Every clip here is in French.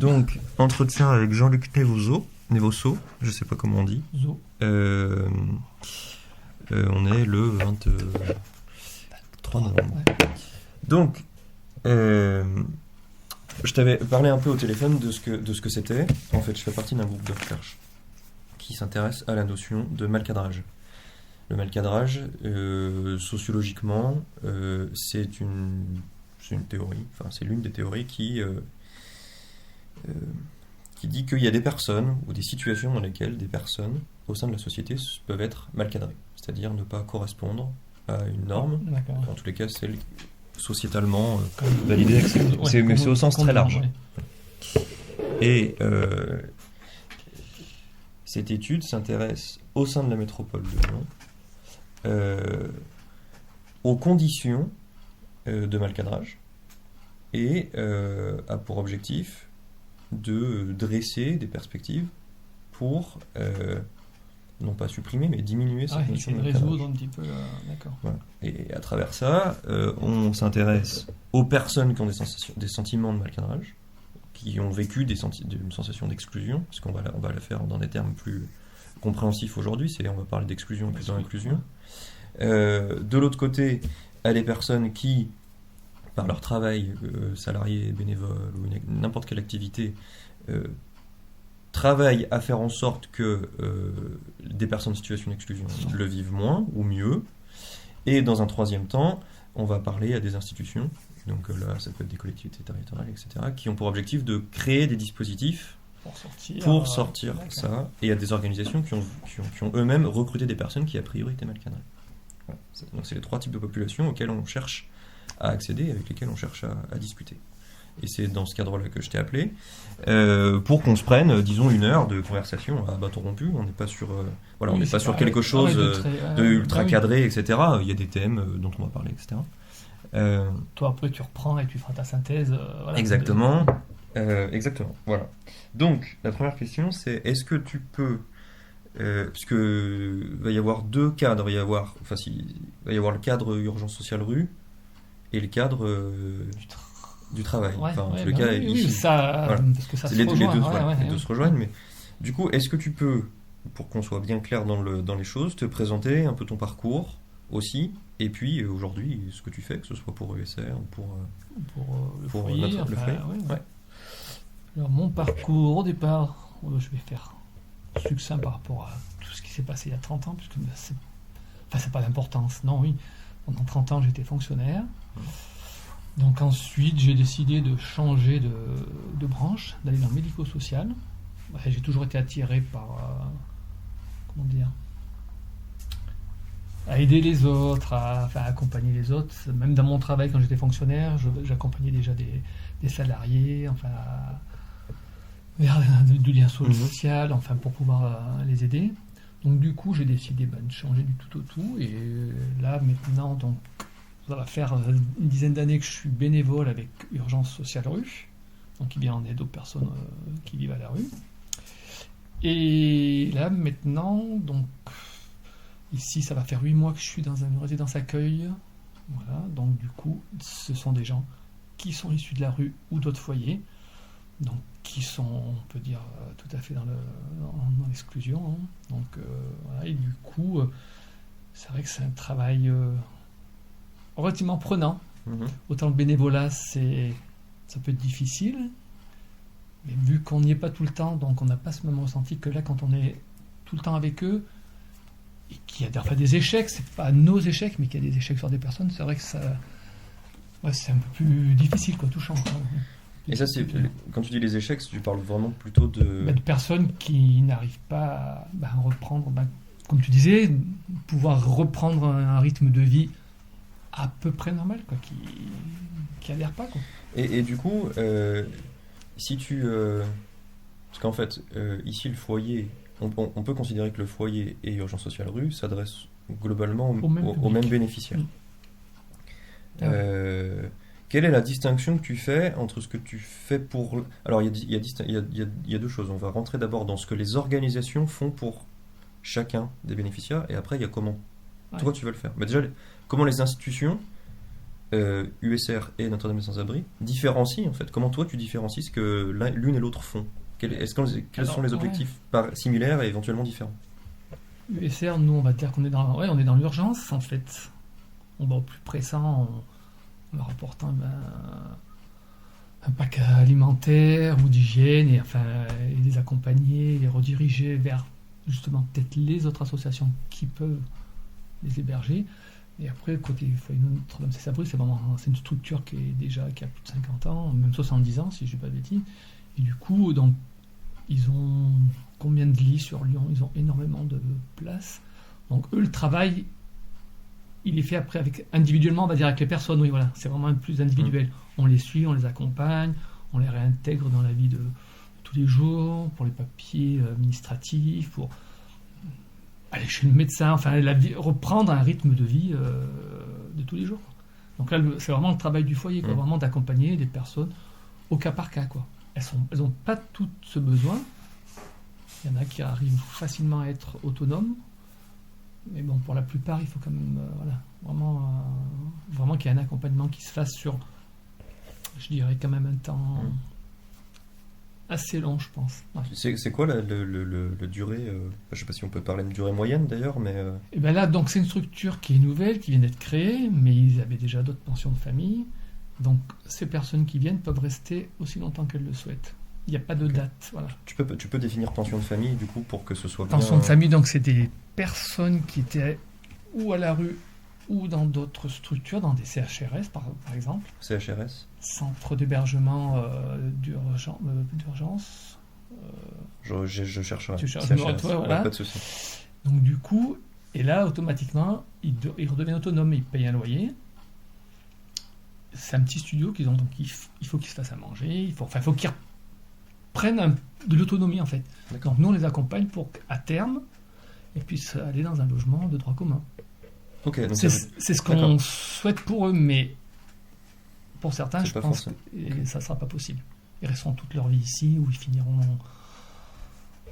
Donc, entretien avec Jean-Luc Nevoso, je sais pas comment on dit. Zo. On est le 23 novembre. Ouais. Donc, je t'avais parlé un peu au téléphone de ce que c'était. En fait, je fais partie d'un groupe de recherche qui s'intéresse à la notion de mal-cadrage. Le mal-cadrage, sociologiquement, c'est une théorie, enfin c'est l'une des théories qui dit qu'il y a des personnes ou des situations dans lesquelles des personnes au sein de la société peuvent être mal cadrées, c'est-à-dire ne pas correspondre à une norme, D'accord. en tous les cas celle sociétalement validée, mais c'est au sens très large. Ouais. Et cette étude s'intéresse au sein de la métropole de Lyon aux conditions de mal-cadrage et a pour objectif de dresser des perspectives pour non pas supprimer mais diminuer cette notion de mal-cadrage. Résoudre un petit peu, d'accord. Voilà. Et à travers ça, on s'intéresse aux personnes qui ont des sentiments de mal-cadrage, qui ont vécu une sensation d'exclusion, parce qu'on va la faire dans des termes plus compréhensifs aujourd'hui, on va parler d'exclusion plutôt d'inclusion. De l'autre côté, à des personnes qui, par leur travail salarié, bénévole ou n'importe quelle activité, travaillent à faire en sorte que des personnes en situation d'exclusion le vivent moins ou mieux. Et dans un troisième temps, on va parler à des institutions, donc là ça peut être des collectivités territoriales, etc., qui ont pour objectif de créer des dispositifs pour sortir ça, et à des organisations qui ont eux-mêmes recruté des personnes qui a priori étaient mal cadrées. Voilà. Donc c'est les trois types de populations auxquelles on cherche à accéder, avec lesquelles on cherche à discuter. Et c'est dans ce cadre-là que je t'ai appelé, pour qu'on se prenne, disons, une heure de conversation à bâton rompu. On n'est pas sur, on n'est pas sur quelque chose de ultra cadré, etc. Il y a des thèmes dont on va parler, etc. Toi, après, tu reprends et tu feras ta synthèse. Voilà, exactement. Exactement. Voilà. Donc, la première question, c'est est-ce que tu peux, puisque va y avoir deux cadres, il va y avoir le cadre urgence sociale rue et le cadre du travail. Ouais, enfin, ouais, le cas ici. Ça, voilà. Parce que ça c'est se les rejoint. deux se rejoignent, mais du coup, est-ce que tu peux, pour qu'on soit bien clair dans les choses, te présenter un peu ton parcours aussi, et puis aujourd'hui, ce que tu fais, que ce soit pour ESR ou pour le foyer. le foyer. Ouais. Alors, mon parcours, au départ, je vais faire succinct par rapport à tout ce qui s'est passé il y a 30 ans, puisque c'est pas d'importance. Non, oui. Pendant 30 ans, j'étais fonctionnaire. Donc ensuite, j'ai décidé de changer de branche, d'aller dans le médico-social. J'ai toujours été attiré par, à aider les autres, à accompagner les autres. Même dans mon travail, quand j'étais fonctionnaire, j'accompagnais déjà des salariés, vers du lien social, pour pouvoir les aider. Donc du coup, j'ai décidé de changer du tout au tout. Et là, maintenant, donc, ça va faire une dizaine d'années que je suis bénévole avec Urgence Sociale Rue, donc qui vient en aide aux personnes qui vivent à la rue. Et là, maintenant, donc, ici, ça va faire 8 mois que je suis dans une résidence accueil. Voilà, donc du coup, ce sont des gens qui sont issus de la rue ou d'autres foyers, donc qui sont, on peut dire, tout à fait dans l'exclusion. Donc, voilà, et du coup, c'est vrai que c'est un travail relativement prenant. Autant le bénévolat, ça peut être difficile, mais vu qu'on n'y est pas tout le temps, donc on n'a pas ce même ressenti que là quand on est tout le temps avec eux, et qu'il y a des échecs, c'est pas nos échecs, mais qu'il y a des échecs sur des personnes, c'est vrai que ça, c'est un peu plus difficile, tout change. Et ça, quand tu dis les échecs, tu parles vraiment plutôt de personnes qui n'arrivent pas à reprendre, comme tu disais, pouvoir reprendre un rythme de vie à peu près normal, qui adhère pas, quoi. Et du coup, si tu parce qu'en fait, ici le foyer, on peut considérer que le foyer et Urgence Sociale Rue s'adressent globalement aux mêmes bénéficiaires. Quelle est la distinction que tu fais entre ce que tu fais pour... Alors, il y a deux choses. On va rentrer d'abord dans ce que les organisations font pour chacun des bénéficiaires, et après, il y a comment toi tu veux le faire. Mais déjà, comment les institutions USR et Notre-Dame des Sans-Abri différencient en fait. Comment toi tu différencies ce que l'une et l'autre font? Quels sont les objectifs similaires et éventuellement différents? USR, nous, on va dire qu'on est on est dans l'urgence, en fait. On va au plus pressant en leur apportant un pack alimentaire ou d'hygiène, et les accompagner, les rediriger vers justement peut-être les autres associations qui peuvent les héberger. Et après, côté foyer Notre-Dame des Sans-Abri, c'est une structure qui a plus de 50 ans, même 70 ans, si je ne dis pas de bêtises. Et du coup, donc, ils ont combien de lits sur Lyon? Ils ont énormément de place. Donc, eux, le travail, il est fait après individuellement, on va dire avec les personnes. Oui, voilà, c'est vraiment un plus individuel. On les suit, on les accompagne, on les réintègre dans la vie de tous les jours, pour les papiers administratifs, pour aller chez le médecin, reprendre un rythme de vie de tous les jours. Donc là, c'est vraiment le travail du foyer, quoi, vraiment d'accompagner des personnes au cas par cas, quoi. Elles n'ont pas toutes ce besoin. Il y en a qui arrivent facilement à être autonomes. Mais bon, pour la plupart, il faut quand même vraiment qu'il y ait un accompagnement qui se fasse sur, je dirais, quand même un temps assez long, je pense. Ouais. C'est quoi la durée je ne sais pas si on peut parler de durée moyenne d'ailleurs, mais... Et ben là, donc, c'est une structure qui est nouvelle, qui vient d'être créée, mais ils avaient déjà d'autres pensions de famille. Donc, ces personnes qui viennent peuvent rester aussi longtemps qu'elles le souhaitent. Il n'y a pas de date. Voilà. Tu peux définir pension de famille, du coup, pour que ce soit bien... Pension de famille, donc, c'est des personnes qui étaient ou à la rue ou dans d'autres structures, dans des CHRS, par exemple. CHRS? Centre d'hébergement d'urgence. Je chercherai. Tu cherches CHRS, voilà. Pas de souci. Donc, du coup, et là, automatiquement, ils redeviennent autonomes, ils payent un loyer. C'est un petit studio qu'ils ont, donc il faut qu'ils se fassent à manger, il faut qu'ils prennent de l'autonomie, en fait. D'accord. Donc nous, on les accompagne pour qu'à terme, ils puissent aller dans un logement de droit commun. Okay, donc c'est ce qu'on souhaite pour eux, mais pour certains, je pense que ça ne sera pas possible. Ils resteront toute leur vie ici, ou ils finiront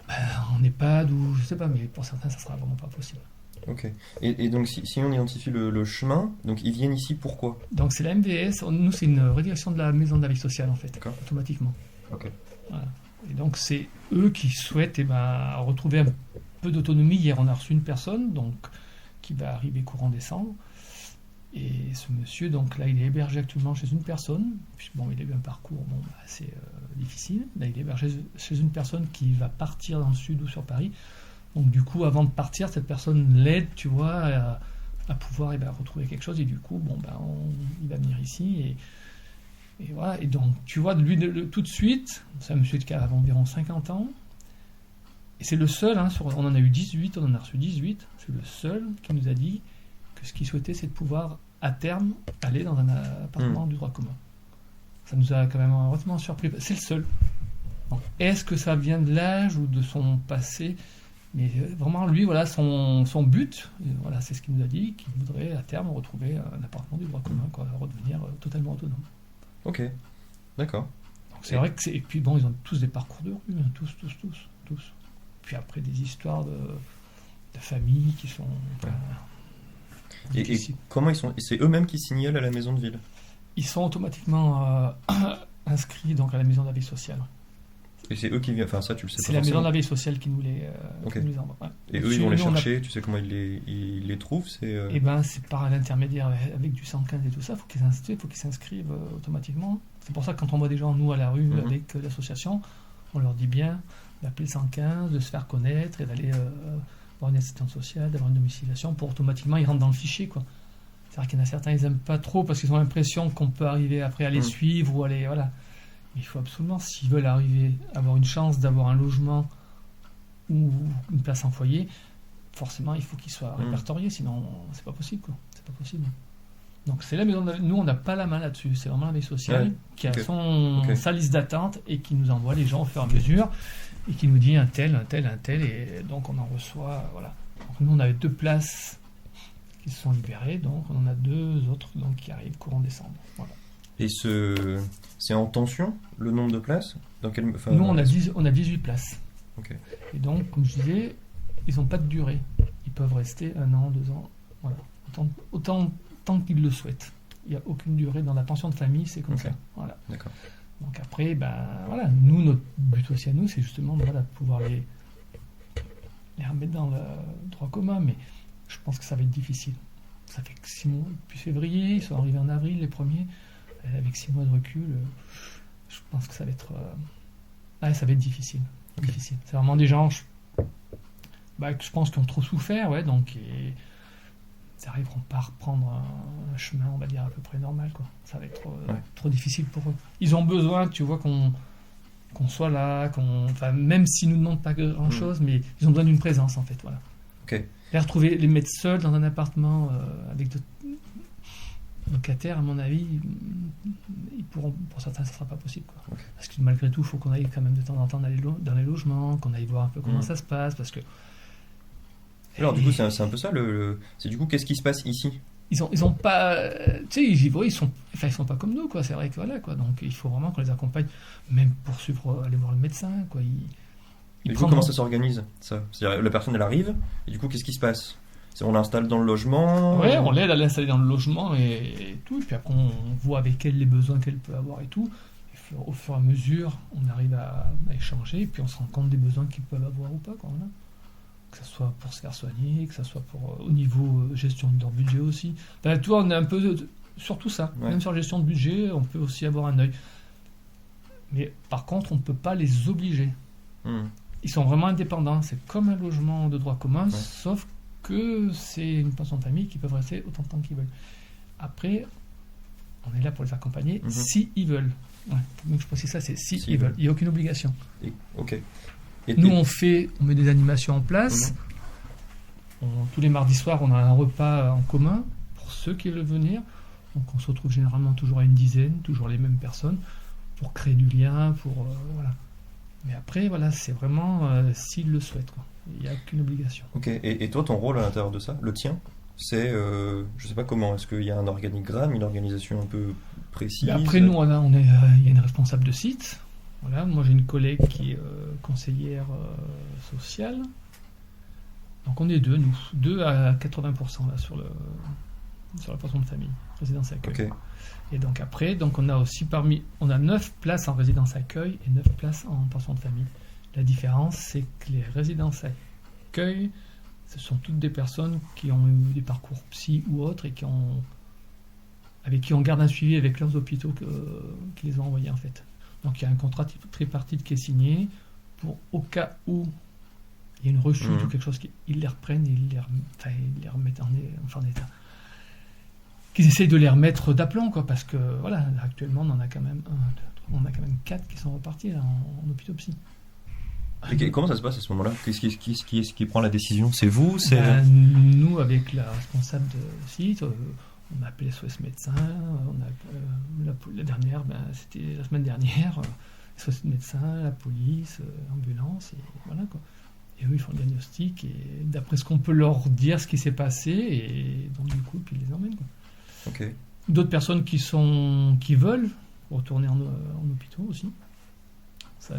en EHPAD, ou je sais pas, mais pour certains, ça ne sera vraiment pas possible. Ok. Et donc, si on identifie le chemin, donc ils viennent ici pourquoi? Donc, c'est la MVS. Nous, c'est une redirection de la maison de la vie sociale, en fait, automatiquement. Ok. Voilà. Et donc, c'est eux qui souhaitent retrouver un peu d'autonomie. Hier, on a reçu une personne qui va arriver courant décembre. Et ce monsieur, donc là, il est hébergé actuellement chez une personne. Puis, il a eu un parcours assez difficile. Là, il est hébergé chez une personne qui va partir dans le sud ou sur Paris. Donc du coup, avant de partir, cette personne l'aide, tu vois, à pouvoir retrouver quelque chose. Et du coup, il va venir ici. Et voilà. Et donc, tu vois, lui, tout de suite, c'est un monsieur qui a environ 50 ans. Et c'est le seul, on en a eu 18, on en a reçu 18. C'est le seul qui nous a dit que ce qu'il souhaitait, c'est de pouvoir, à terme, aller dans un appartement du droit commun. Ça nous a quand même relativement surpris. C'est le seul. Donc, est-ce que ça vient de l'âge ou de son passé ? Mais vraiment, lui, voilà, son but, voilà, c'est ce qu'il nous a dit, qu'il voudrait à terme retrouver un appartement du droit commun, redevenir totalement autonome. Ok, d'accord. Donc c'est vrai que et puis bon, ils ont tous des parcours de rue, tous. Puis après des histoires de famille qui sont. Et comment ils sont? C'est eux-mêmes qui signalent à la maison de ville? Ils sont automatiquement inscrits donc à la maison de la vie sociale. Et c'est eux qui viennent, ça tu le sais pas. C'est la maison de la vie sociale qui nous les envoie. Ouais. Et eux, ils vont les chercher, tu sais comment ils les trouvent? C'est par l'intermédiaire avec du 115 et tout ça, il faut qu'ils s'inscrivent automatiquement. C'est pour ça que quand on voit des gens, nous, à la rue, avec l'association, on leur dit bien d'appeler le 115, de se faire connaître et d'aller voir une assistante sociale, d'avoir une domiciliation, pour automatiquement, ils rentrent dans le fichier, quoi. C'est-à-dire qu'il y en a certains, ils n'aiment pas trop parce qu'ils ont l'impression qu'on peut arriver après à les suivre ou aller, voilà. Il faut absolument, s'ils veulent arriver à avoir une chance d'avoir un logement ou une place en foyer, forcément il faut qu'ils soient répertoriés, sinon c'est pas possible, quoi. C'est pas possible. Donc c'est la maison nous on n'a pas la main là-dessus, c'est vraiment la maison sociale qui a sa liste d'attente et qui nous envoie les gens au fur et à mesure et qui nous dit un tel et donc on en reçoit, voilà. Donc nous on avait 2 places qui se sont libérées, donc on en a 2 autres donc, qui arrivent courant décembre, voilà. Et c'est en tension, le nombre de places? Nous, on a 18 places. Okay. Et donc, comme je disais, ils n'ont pas de durée. Ils peuvent rester 1 an, 2 ans, voilà. Autant qu'ils le souhaitent. il n'y a aucune durée. Dans la pension de famille, c'est comme Ok. ça. Voilà. D'accord. Donc après, voilà, nous, notre but aussi à nous, c'est justement de pouvoir les remettre dans le droit commun, mais je pense que ça va être difficile. Ça fait que 6 mois depuis février, ils sont arrivés en avril les premiers, avec 6 mois de recul, je pense que ça va être difficile. Ok. Difficile. C'est vraiment des gens, que je pense qui ont trop souffert, ouais, donc ils n'arriveront pas à reprendre un chemin, on va dire, à peu près normal, quoi. Ça va être trop difficile pour eux. Ils ont besoin, tu vois, qu'on soit là, même s'ils ne nous demandent pas grand-chose, mais ils ont besoin d'une présence, en fait, voilà. Ok. Les mettre seuls dans un appartement avec d'autres locataires, à mon avis, pour certains, ça ne sera pas possible, quoi. Ok. Parce que malgré tout, il faut qu'on aille quand même de temps en temps dans les logements, qu'on aille voir un peu comment ça se passe, parce que... Alors, du coup, c'est un peu ça, c'est du coup, qu'est-ce qui se passe ici? Ils ont pas, tu sais, ils sont pas comme nous, quoi. C'est vrai que voilà, quoi. Donc il faut vraiment qu'on les accompagne, même pour aller voir le médecin, quoi. Et du coup, comment ça s'organise, ça? C'est-à-dire, la personne, elle arrive, et du coup, qu'est-ce qui se passe? On l'installe dans le logement? Ouais, on l'aide à l'installer dans le logement et tout, et puis après on voit avec elle les besoins qu'elle peut avoir et tout. Et au fur et à mesure, on arrive à échanger, et puis on se rend compte des besoins qu'ils peuvent avoir ou pas, quoi. Voilà. Que ce soit pour se faire soigner, que ce soit au niveau gestion de leur budget aussi. Tu vois, on est un peu sur tout ça. Ouais. Même sur la gestion de budget, on peut aussi avoir un œil. Mais par contre, on ne peut pas les obliger. Ils sont vraiment indépendants. C'est comme un logement de droit commun, sauf que c'est une pension de famille qui peuvent rester autant de temps qu'ils veulent. Après, on est là pour les accompagner si ils veulent. Ouais. Donc je précise ça, c'est si ils veulent. Il n'y a aucune obligation. Ok. Nous, on met des animations en place. Tous les mardis soirs, on a un repas en commun pour ceux qui veulent venir. Donc, on se retrouve généralement toujours à une dizaine, toujours les mêmes personnes, pour créer du lien, voilà. Mais après, voilà, c'est vraiment s'ils le souhaitent, quoi. Il n'y a aucune obligation. Ok. Et toi, ton rôle à l'intérieur de ça, le tien, c'est, je sais pas comment, est-ce qu'il y a un organigramme, une organisation un peu précise? Après, nous, il y a une responsable de site. Voilà, moi j'ai une collègue qui est conseillère sociale. Donc on est deux à 80% là sur la pension de famille, résidence accueil. Ok. Et donc après, on a aussi on a 9 places en résidence accueil et 9 places en pension de famille. La différence, c'est que les résidences accueil, ce sont toutes des personnes qui ont eu des parcours psy ou autres et avec qui on garde un suivi avec leurs hôpitaux qui les ont envoyés en fait. Donc il y a un contrat tripartite qui est signé pour, au cas où il y a une rechute ou quelque chose, ils les reprennent et ils les remettent en état. Qu'ils essayent de les remettre d'aplomb, quoi, parce que voilà, là, actuellement on en a quand même 4 qui sont repartis là, en hôpitaux psy. Et comment ça se passe à ce moment-là? Qui est-ce qui prend la décision? C'est vous? Nous, avec la responsable de site, on a appelé SOS médecin, la dernière, c'était la semaine dernière, SOS médecin, la police, ambulance, et voilà, quoi. Et eux, ils font le diagnostic, et d'après ce qu'on peut leur dire, ce qui s'est passé, et donc du coup, puis ils les emmènent, quoi. Ok. D'autres personnes qui veulent retourner en hôpitaux aussi, ça,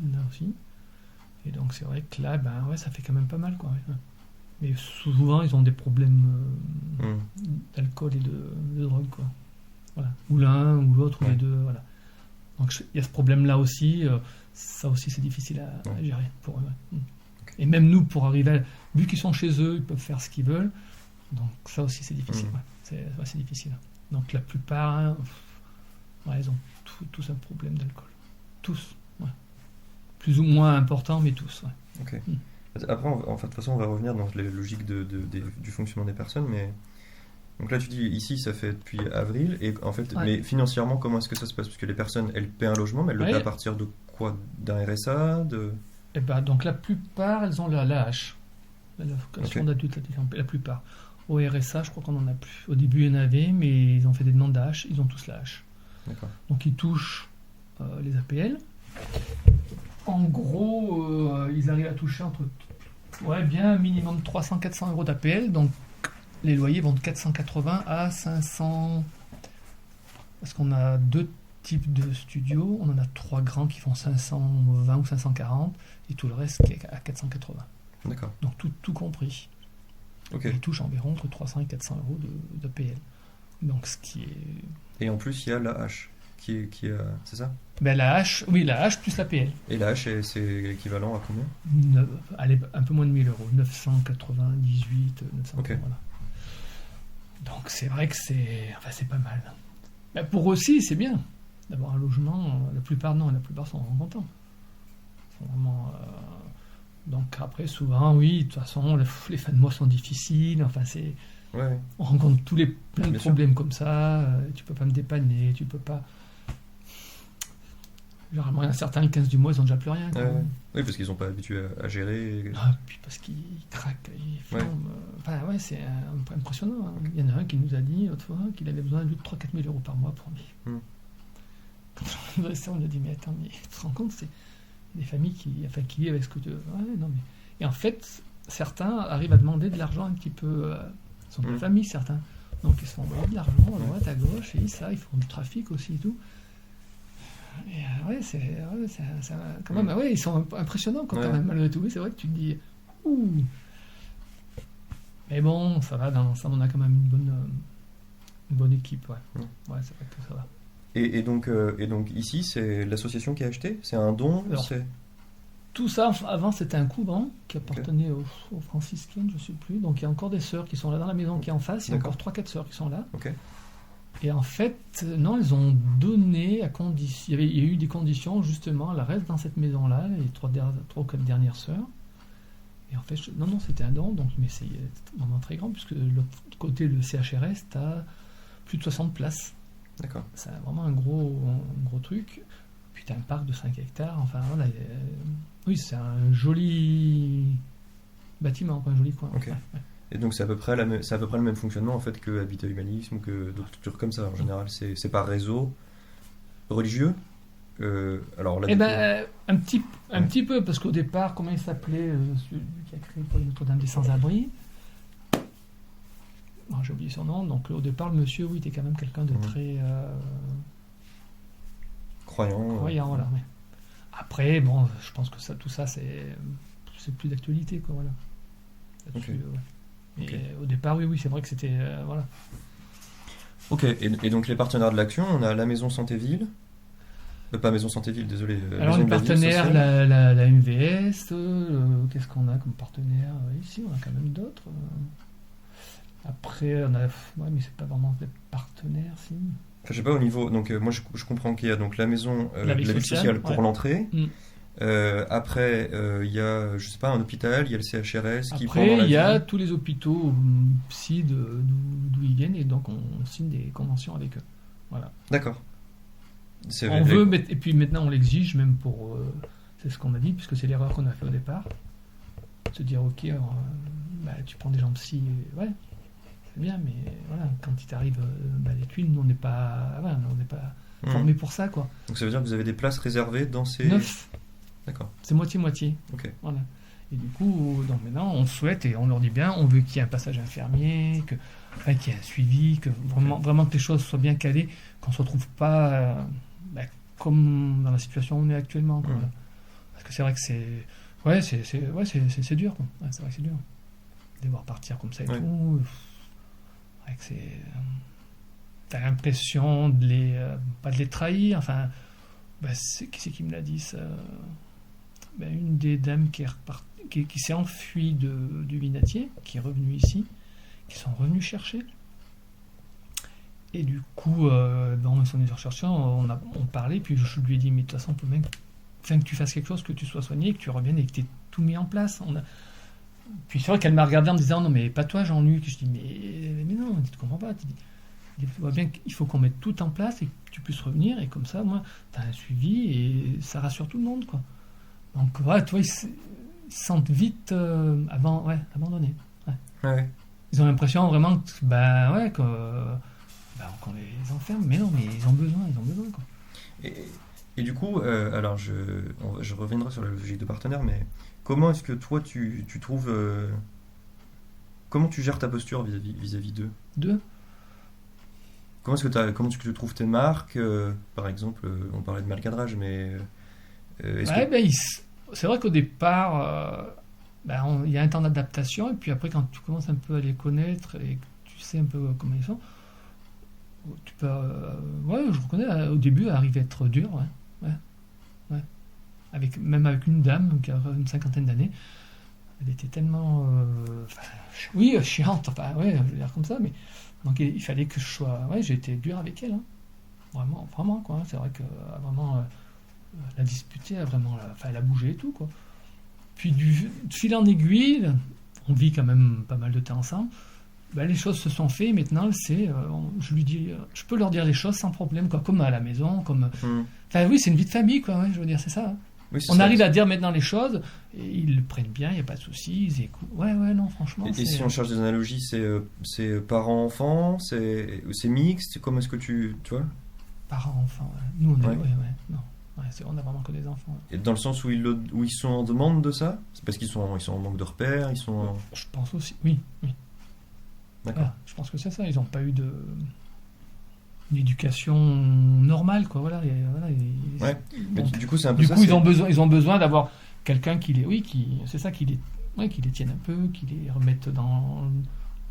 il y en a aussi. Et donc c'est vrai que là, ça fait quand même pas mal, quoi. Ouais. Mais souvent, ils ont des problèmes d'alcool et de drogue, quoi. Voilà. Ou l'un, ou l'autre, ou les deux, voilà. Donc il y a ce problème-là aussi. Ça aussi, c'est difficile à gérer pour eux. Ouais. Okay. Et même nous, pour arriver, vu qu'ils sont chez eux, ils peuvent faire ce qu'ils veulent. Donc ça aussi, c'est difficile. Ouais. C'est difficile. Donc la plupart, ils ont tous un problème d'alcool. Tous. Ouais. Plus ou moins important, mais tous. Ouais. Ok. Après, de toute façon, on va revenir dans les logiques du fonctionnement des personnes, mais donc là, tu dis ici, ça fait depuis avril, et en fait, mais financièrement, comment est-ce que ça se passe? Parce que les personnes, elles paient un logement, mais elles le paient à partir de quoi? D'un RSA, donc la plupart, elles ont l'AH, l'allocation d'adulte, la plupart. Au RSA, je crois qu'on n'en a plus. Au début, il y en avait, mais ils ont fait des demandes d'AH, ils ont tous l'AH. D'accord. Donc ils touchent les APL. En gros, ils arrivent à toucher bien un minimum 300-400 euros d'APL, donc les loyers vont de 480 à 500, parce qu'on a 2 types de studios, on en a 3 grands qui font 520 ou 540, et tout le reste qui est à 480. D'accord. Donc tout compris. Ok. Ils touchent environ entre 300 et 400 euros d'APL. Donc, ce qui est... Et en plus, il y a la hache, c'est ça? Ben, la hache, oui, la hache plus l'APL. Et la hache, c'est équivalent à combien? Allez, un peu moins de 1000 euros, 998, 900 Ok. euros, voilà. Donc c'est vrai que c'est pas mal. Ben, pour eux aussi, c'est bien d'avoir un logement. La plupart sont vraiment contents. Ils sont vraiment, donc après, souvent, oui, de toute façon, les fins de mois sont difficiles. Enfin, Ouais. on rencontre plein de Bien sûr. problèmes comme ça. Tu peux pas me dépanner, tu peux pas. Généralement, il y en a certains, le 15 du mois, ils ont déjà plus rien, quoi. Ouais. Oui, parce qu'ils sont pas habitués à gérer. Ah, puis parce qu'ils craquent, ils flambent. Enfin, ouais, c'est un peu impressionnant. Hein. Il y en a un qui nous a dit l'autre fois qu'il avait besoin de 3 4 000 euros par mois pour vivre. Quand on a ça, on a dit, mais attends, mais tu te rends compte, c'est des familles qui vivent avec ce que tu veux. Ouais, non, mais... Et en fait, certains arrivent à demander de l'argent un petit peu. Ils sont de famille, certains. Donc ils se font envoyer de l'argent à droite, à gauche, et ça, ils font du trafic aussi et tout. Et quand même, ouais, ils sont impressionnants quoi, quand même, malgré tout. C'est vrai que tu te dis, ouh. Mais bon, ça va, on a quand même une bonne équipe, ouais. Ouais, c'est vrai que ça va. Et donc ici, c'est l'association qui a acheté? C'est un don? Alors, tout ça, avant, c'était un couvent qui appartenait aux franciscaines, je sais plus. Donc il y a encore des sœurs qui sont là dans la maison qui est en face. Il y a encore 3-4 sœurs qui sont là. Ok. Et en fait, non, elles ont donné à condition. Il y a eu des conditions, justement, elles restent dans cette maison-là, les 3 ou 4 dernières sœurs. Et en fait, non, c'était un don, donc, mais c'est vraiment très grand, puisque de l'autre côté, le CHRS, t'as plus de 60 places. D'accord. C'est vraiment un gros truc. Puis t'as un parc de 5 hectares, enfin, voilà. Oui, c'est un joli bâtiment, un joli coin. Ok. Ouais. Et donc c'est à peu près le même fonctionnement en fait que Habitat Humanisme ou que d'autres structures comme ça. En général, c'est par réseau religieux. Alors là, un petit peu, parce qu'au départ, comment il s'appelait, celui qui a créé Notre-Dame des Sans-Abris, j'ai oublié son nom. Donc au départ, le monsieur, oui, était quand même quelqu'un de très croyant. Voilà. Ouais. Après, bon, je pense que tout ça, c'est plus d'actualité, quoi, voilà. Là-dessus, ouais. Et au départ, oui, c'est vrai que c'était... voilà. Ok, et donc les partenaires de l'action, on a la Maison Santé-Ville, pas Maison Santé-Ville, désolé. Alors les partenaires, la MVS, qu'est-ce qu'on a comme partenaire? Ici, on a quand même d'autres. Après, on a... Ouais, mais c'est pas vraiment des partenaires, si. Enfin, je sais pas, au niveau... Donc moi, je comprends qu'il y a donc la maison la vie sociale pour l'entrée. Mm. Après, il y a, je sais pas, un hôpital, il y a le CHRS qui prend Après, il y a tous les hôpitaux psy d'où ils viennent, et donc on signe des conventions avec eux. Voilà. D'accord. On veut, et puis maintenant on l'exige, même pour... c'est ce qu'on a dit, puisque c'est l'erreur qu'on a fait au départ. Se dire, ok, tu prends des gens psy, ouais, c'est bien, mais voilà, quand il t'arrive les tuiles, nous on n'est pas formés pour ça, quoi. Donc ça veut dire que vous avez des places réservées dans ces... 9. D'accord. C'est moitié-moitié. Ok. Voilà. Et du coup, donc maintenant, on souhaite, et on leur dit bien, on veut qu'il y ait un passage infirmier, qu'il y ait un suivi, que vraiment que les choses soient bien calées, qu'on ne se retrouve pas comme dans la situation où on est actuellement. Quoi. Parce que c'est vrai que c'est dur. Quoi. Ouais, c'est vrai que c'est dur. De devoir partir comme ça et tout. T'as l'impression pas de les trahir. Enfin, qui c'est qui me l'a dit ça? Une des dames qui s'est enfuie du Vinatier, qui est revenue ici, qui sont revenus chercher. Et du coup, on s'en est recherché, on parlait, puis je lui ai dit, mais de toute façon, on peut même que tu fasses quelque chose, que tu sois soigné, que tu reviennes et que tu aies tout mis en place. Puis c'est vrai qu'elle m'a regardé en me disant, non, mais pas toi, Jean-Luc. Je dis, mais non, tu ne comprends pas. Tu vois bien qu'il faut qu'on mette tout en place et que tu puisses revenir, et comme ça, moi, tu as un suivi et ça rassure tout le monde, quoi. Donc voilà, tu vois, ils se sentent vite abandonnés. Ouais. Ils ont l'impression vraiment qu'on les enferme, mais non, mais ils ont besoin, quoi. Et du coup, alors je reviendrai sur la logique de partenaire, mais comment est-ce que toi tu trouves, comment tu gères ta posture vis-à-vis d'eux? Comment est-ce que tu trouves tes marques, par exemple, on parlait de mal cadrage, mais c'est vrai qu'au départ, il y a un temps d'adaptation, et puis après, quand tu commences un peu à les connaître et que tu sais un peu comment ils sont, Tu peux, ouais, je reconnais, au début, elle arrive à être dure, ouais. Ouais. Même avec une dame qui a une cinquantaine d'années, elle était tellement, oui, chiante, enfin, ouais, je veux dire comme ça, mais donc il fallait que je sois, ouais, j'ai été dur avec elle, hein. Vraiment, vraiment, quoi. C'est vrai que vraiment, la disputer, elle a bougé et tout, quoi. Puis de fil en aiguille, on vit quand même pas mal de temps ensemble. Ben, les choses se sont faites. Maintenant, je lui dis, je peux leur dire les choses sans problème, quoi, comme à la maison, comme. Enfin, oui, c'est une vie de famille, quoi. Ouais, je veux dire, c'est ça. Hein. Oui, c'est On ça. arrive à dire maintenant les choses, et ils le prennent bien, il n'y a pas de souci, ils écoutent. Ouais, non, franchement. Et si on cherche des analogies, c'est parents-enfants, c'est mixte, comment est-ce que tu vois? Parents-enfants, ouais. Nous, on est. Ouais. Ouais, non. Ouais, on a vraiment que des enfants. Ouais. Et dans le sens où ils sont en demande de ça? C'est parce qu'ils sont en manque de repères, ils sont. Je pense aussi, oui. D'accord. Voilà, je pense que c'est ça. Ils n'ont pas eu une éducation normale, quoi. Voilà. Ouais. Mais Donc, du coup, c'est un peu du ça. coup, ils ont besoin d'avoir quelqu'un qui c'est ça, qui les tienne un peu, qui les remette dans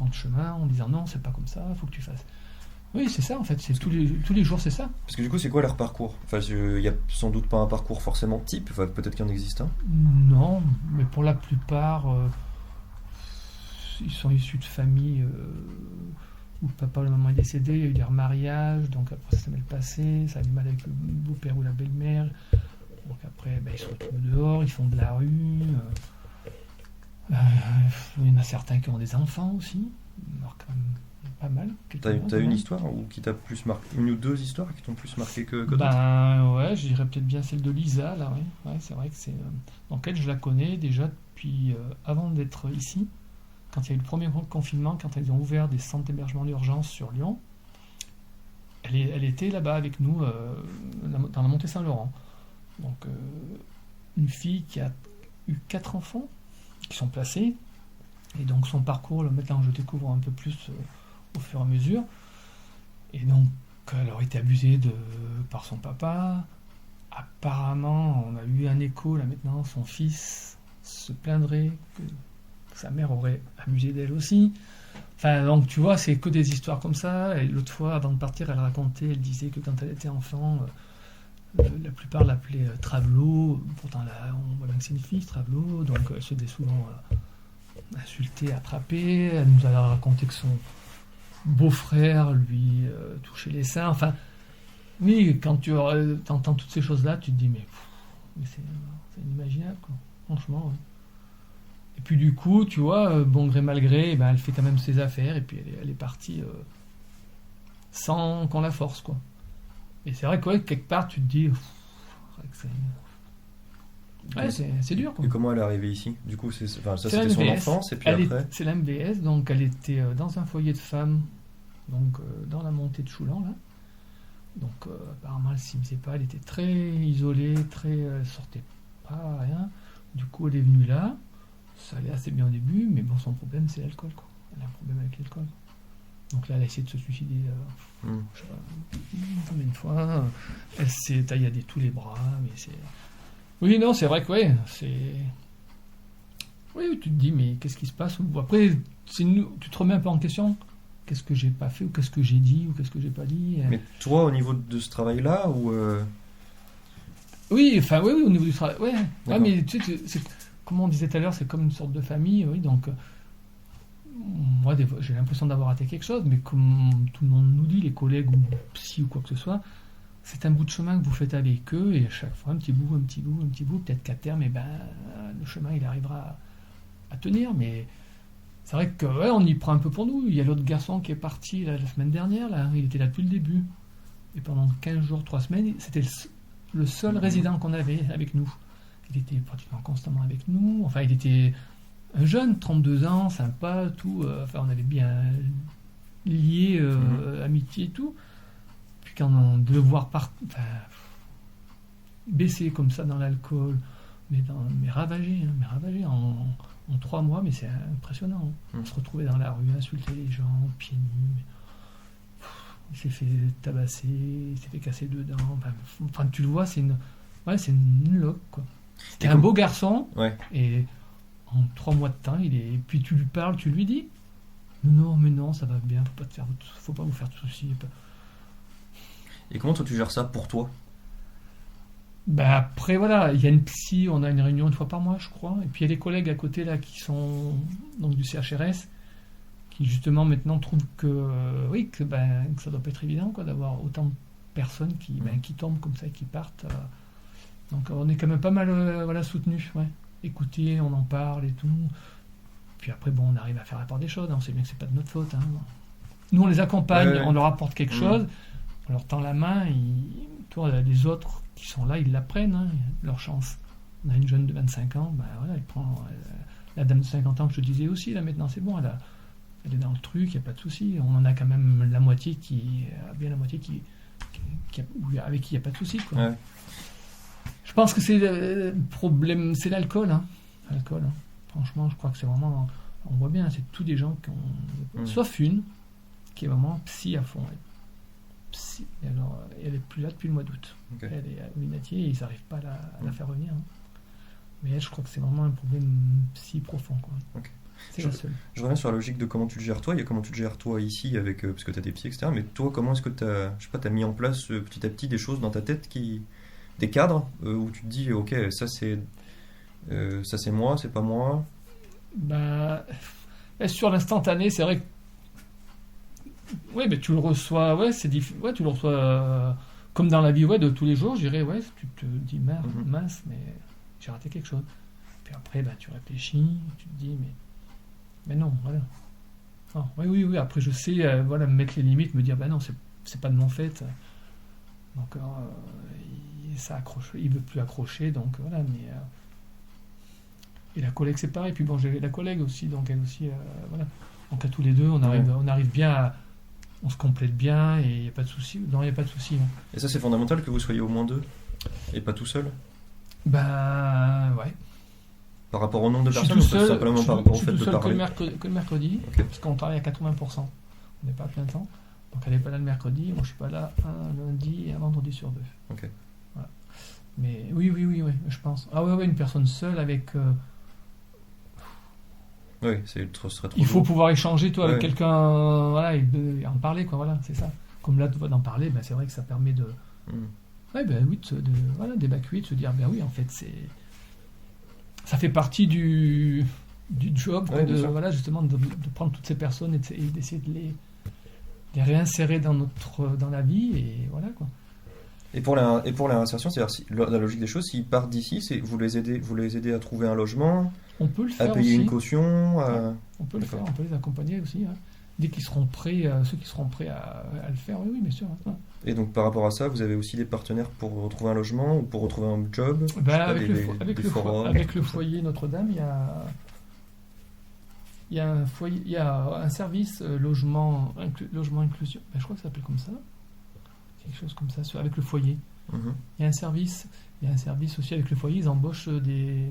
le chemin en disant non, c'est pas comme ça, faut que tu fasses. Oui, c'est ça en fait. C'est tous les jours, c'est ça. Parce que du coup, c'est quoi leur parcours? Enfin, il y a sans doute pas un parcours forcément type. Enfin, peut-être qu'il y en existe un. Non, mais pour la plupart, ils sont issus de familles où le papa ou la maman est décédé, il y a eu des remariages, donc après ça s'est mal passé, ça a eu mal avec le beau-père ou la belle-mère, donc après ils se retrouvent dehors, ils font de la rue, il y en a certains qui ont des enfants aussi, alors quand même pas mal. T'as une histoire qui t'a plus marqué, une ou deux histoires qui t'ont plus marqué que d'autres? Ouais, je dirais peut-être bien celle de Lisa, là, ouais. Ouais, c'est vrai que c'est... donc elle, je la connais déjà depuis avant d'être ici. Quand il y a eu le premier confinement, quand ils ont ouvert des centres d'hébergement d'urgence sur Lyon, elle était là-bas avec nous dans la montée Saint-Laurent. Donc, une fille qui a eu 4 enfants qui sont placés. Et donc, son parcours, maintenant, je découvre un peu plus au fur et à mesure. Et donc, elle aurait été abusée par son papa. Apparemment, on a eu un écho, là maintenant, son fils se plaindrait que sa mère aurait abusé d'elle aussi. Enfin, donc tu vois, c'est que des histoires comme ça. Et l'autre fois, avant de partir, elle racontait, elle disait que quand elle était enfant, la plupart l'appelaient Travelo. Pourtant, là, on voit bien que c'est une fille, Travelo. Donc, elle se faisait souvent insulter, attraper. Elle nous a raconté que son beau-frère lui touchait les seins. Enfin, oui, quand tu entends toutes ces choses-là, tu te dis, mais c'est inimaginable, quoi. Franchement, ouais. Et puis du coup, tu vois, bon gré mal gré, elle fait quand même ses affaires et puis elle est partie sans qu'on la force, quoi. Et c'est vrai que ouais, quelque part, tu te dis, c'est dur, quoi. Et comment elle est arrivée ici? Du coup, ça C'est c'était son enfance et puis après. C'est la MBS, donc elle était dans un foyer de femmes, donc dans la montée de Choulan, là. Donc apparemment, elle s'y faisait pas, elle était très isolée, elle sortait pas, rien. Du coup, elle est venue là. Ça allait assez bien au début, mais bon, son problème, c'est l'alcool, quoi. Elle a un problème avec l'alcool. Donc là, elle a essayé de se suicider, je sais pas, combien de fois. Elle s'est tailladé tous les bras, mais c'est... Oui, non, c'est vrai que, ouais, c'est... Oui, tu te dis, mais qu'est-ce qui se passe? Après, tu te remets un peu en question. Qu'est-ce que j'ai pas fait, ou qu'est-ce que j'ai dit, ou qu'est-ce que j'ai pas dit. Mais toi, au niveau de ce travail-là, ou... Oui, enfin, oui, au niveau du travail, ouais. Ouais, mais tu sais, comme on disait tout à l'heure, c'est comme une sorte de famille, oui, donc moi des fois, j'ai l'impression d'avoir raté quelque chose, mais comme tout le monde nous dit, les collègues ou psy ou quoi que ce soit, c'est un bout de chemin que vous faites avec eux, et à chaque fois un petit bout, peut-être qu'à terme, le chemin il arrivera à tenir, mais c'est vrai que ouais, on y prend un peu pour nous. Il y a l'autre garçon qui est parti la semaine dernière, là, il était là depuis le début, et pendant 15 jours, 3 semaines, c'était le seul résident qu'on avait avec nous. Il était pratiquement constamment avec nous. Enfin, il était un jeune, 32 ans, sympa, tout. Enfin, on avait bien lié amitié et tout. Puis quand on devait voir baisser comme ça dans l'alcool, mais ravagé en 3 mois, mais c'est impressionnant. On se retrouvait dans la rue, insulter les gens, pieds nus. Il s'est fait tabasser, il s'est fait casser 2 dents. Enfin, tu le vois, c'est une loque, quoi. C'était un beau garçon, ouais. Et en 3 mois de temps, puis tu lui parles, tu lui dis non, mais non, ça va bien, faut pas vous faire de soucis. Et comment toi tu gères ça pour toi? Bah après, voilà, il y a une psy, on a une réunion une fois par mois, je crois. Et puis il y a des collègues à côté, là, qui sont donc du CHRS, qui justement maintenant trouvent que, oui, que ça doit pas être évident, quoi, d'avoir autant de personnes qui tombent comme ça et qui partent. Donc on est quand même pas mal voilà, soutenus, ouais. Écoutez, on en parle et tout. Puis après, bon, on arrive à faire la part des choses, hein. On sait bien que c'est pas de notre faute, hein. Nous, on les accompagne, Ouais. on leur apporte quelque chose, on leur tend la main, toi, les autres qui sont là, ils la prennent, hein, leur chance. On a une jeune de 25 ans, voilà, elle prend la dame de 50 ans que je te disais aussi, là maintenant c'est bon, elle est dans le truc, il n'y a pas de souci. On en a quand même la moitié bien la moitié avec qui il n'y a pas de souci, quoi. Ouais. Je pense que c'est le problème, c'est l'alcool, hein. L'alcool, hein. Franchement, je crois que c'est vraiment, on voit bien, c'est tous des gens qui ont, sauf une, qui est vraiment psy à fond. Psy. Et alors, elle est plus là depuis le mois d'août. Okay. Elle est à Lunatier et ils n'arrivent pas à la faire revenir, hein. Mais elle, je crois que c'est vraiment un problème psy profond, quoi. Okay. C'est la seule. Je reviens sur la logique de comment tu le gères toi. Il y a comment tu le gères toi ici, avec, parce que tu as des psys, etc. Mais toi, comment est-ce que tu as mis en place petit à petit des choses dans ta tête, des cadres où tu te dis, ok, ça c'est moi, c'est pas moi. Sur l'instantané, c'est vrai que mais tu le reçois, c'est difficile. Ouais, tu le reçois comme dans la vie, de tous les jours, je dirais, tu te dis mince, mais j'ai raté quelque chose. Puis après, tu réfléchis, tu te dis, mais non, voilà. Ah, oui, après je sais, me mettre les limites, me dire, non, c'est pas de mon fait. Donc, ça accroche, il veut plus accrocher, donc voilà, mais. Et la collègue, c'est pareil. Puis bon, j'ai la collègue aussi, donc elle aussi, voilà. Donc à tous les deux, on arrive bien on se complète bien et il n'y a pas de souci. Non, il n'y a pas de souci. Non. Et ça, c'est fondamental que vous soyez au moins deux et pas tout seul. Ouais. Par rapport au nombre de personnes, tout seul, simplement par rapport au fait de parler. Que le mercredi, okay. Parce qu'on travaille à 80%. On n'est pas à plein temps. Donc elle n'est pas là le mercredi, moi je suis pas là un lundi et un vendredi sur deux. Ok. Voilà. Mais oui, je pense. Ah ouais, une personne seule avec. Oui, ce serait trop. Il faut pouvoir échanger, toi, avec quelqu'un, et en parler, quoi, voilà, c'est ça. Comme là, d'en parler, c'est vrai que ça permet de. D'évacuer, de se dire, en fait, ça fait partie du job, justement, de prendre toutes ces personnes et d'essayer de les réinsérer dans la vie, et voilà, quoi. Et pour la réinsertion, c'est-à-dire la logique des choses, s'ils partent d'ici, vous les aidez à trouver un logement, on peut le faire à payer aussi. une caution. On peut le faire, on peut les accompagner aussi. Hein. Dès qu'ils seront prêts, ceux qui seront prêts à le faire, oui, bien sûr. Hein. Et donc par rapport à ça, vous avez aussi des partenaires pour retrouver un logement ou pour retrouver un job. Avec le foyer Notre-Dame, il y a un foyer, il y a un service logement inclusion. Je crois que ça s'appelle comme ça. Quelque chose comme ça, avec le foyer. Mm-hmm. Il y a un service aussi avec le foyer, ils embauchent des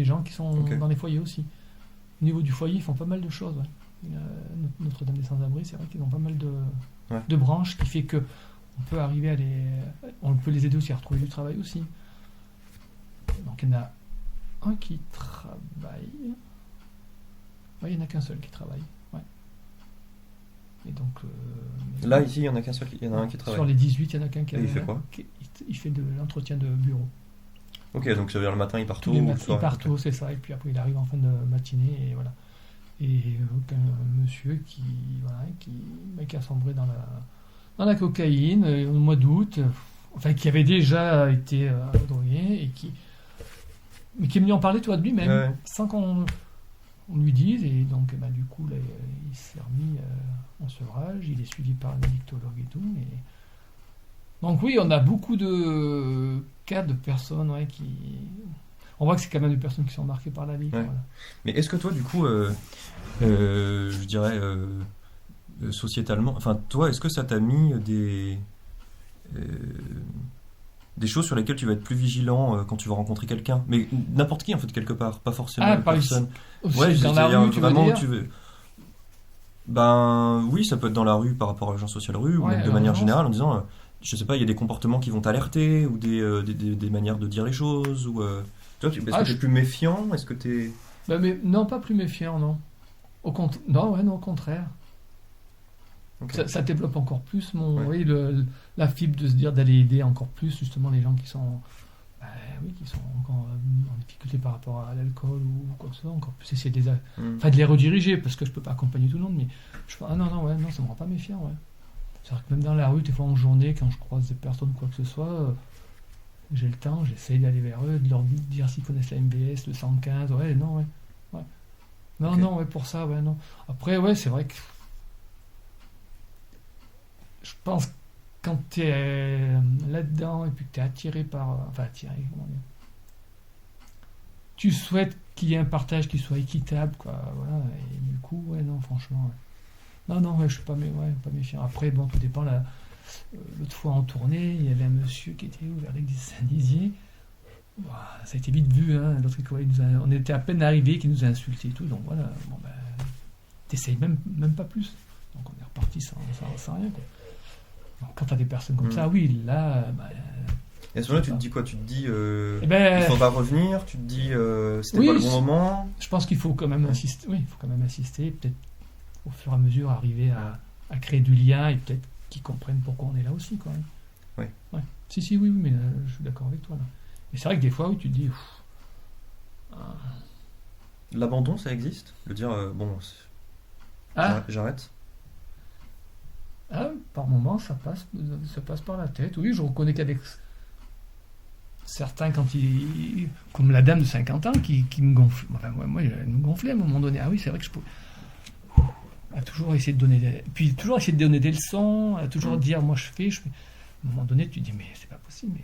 gens qui sont dans les foyers aussi. Au niveau du foyer, ils font pas mal de choses. Ouais. Notre-Dame des Sans-Abri, c'est vrai qu'ils ont pas mal de branches, qui fait que on peut arriver on peut les aider aussi à retrouver du travail aussi. Donc il y en a un qui travaille. Il n'y en a qu'un seul qui travaille. Et donc, là, ici, il y en a qu'un seul, il y en a un qui travaille. Sur les 18, il y en a qu'un qui il fait quoi? Il fait de l'entretien de bureau. Ok, donc ça veut dire le matin, il part tôt. Il part tôt, c'est ça. Et puis après, il arrive en fin de matinée, et voilà. Et un monsieur qui a sombré dans la cocaïne au mois d'août, qui avait déjà été drogué, mais qui est venu en parler, toi, de lui-même, sans qu'on lui dise, et donc du coup là, il s'est remis en sevrage, il est suivi par un addictologue et tout, et donc oui, on a beaucoup de cas de personnes qui... On voit que c'est quand même des personnes qui sont marquées par la vie. Voilà. Mais est-ce que toi, du coup, je dirais sociétalement, toi, est-ce que ça t'a mis des choses sur lesquelles tu vas être plus vigilant quand tu vas rencontrer quelqu'un, mais n'importe qui en fait, quelque part, pas forcément une personne. Dans la rue, tu veux dire oui, ça peut être dans la rue par rapport à l'agent social rue, ou même de manière générale, en disant je sais pas, il y a des comportements qui vont t'alerter, ou des manières de dire les choses, ou est-ce que tu es plus méfiant, est-ce que t'es... mais non, pas plus méfiant, non. Au contraire. Ok. Ça développe encore plus Ouais. oui, la fibre de se dire d'aller aider encore plus justement les gens qui sont, qui sont encore en difficulté par rapport à l'alcool ou quoi que ce soit, encore plus essayer de les rediriger, parce que je peux pas accompagner tout le monde, mais je fais, non, ça me rend pas méfiant, ouais. C'est vrai que même dans la rue, des fois en journée, quand je croise des personnes, quoi que ce soit, j'ai le temps, j'essaye d'aller vers eux, de leur dire s'ils connaissent la MBS, le 115, ouais. Non, Ok. non, ouais, pour ça, ouais, non. Après, ouais, c'est vrai que je pense que quand tu es là-dedans et puis que tu es attiré par. Enfin, attiré, comment dire. Tu souhaites qu'il y ait un partage qui soit équitable, quoi. Voilà, et du coup, ouais, non, franchement. Ouais. Non, ouais, je suis pas méfiant. Après, bon, tout dépend. L'autre fois en tournée, il y avait un monsieur qui était ouvert l'église Saint-Dizier. Ouah, ça a été vite vu, hein. L'autre école, on était à peine arrivé, qui nous a insultés et tout. Donc voilà, bon, t'essayes même pas plus. Donc on est reparti sans rien, quoi. Donc, quand t'as des personnes comme ça, oui, là, Et à ce moment-là, tu te dis quoi? Tu te dis ben, il faudra revenir? Tu te dis c'était oui, pas le bon moment? je pense qu'il faut quand même insister. Oui, il faut quand même insister. Peut-être au fur et à mesure arriver à créer du lien et peut-être qu'ils comprennent pourquoi on est là aussi, quoi. Ouais. Si, oui, mais je suis d'accord avec toi là. Mais c'est vrai que des fois, oui, tu te dis. L'abandon, ça existe? Le dire bon, j'arrête? Par moments, ça passe par la tête. Oui, je reconnais qu'avec certains, comme la dame de 50 ans qui me gonfle. Enfin, moi, elle me gonflait à un moment donné. Ah oui, c'est vrai que je pouvais. À toujours essayer de donner puis toujours essayer de donner des leçons, à toujours dire moi je fais. À un moment donné, tu te dis mais c'est pas possible.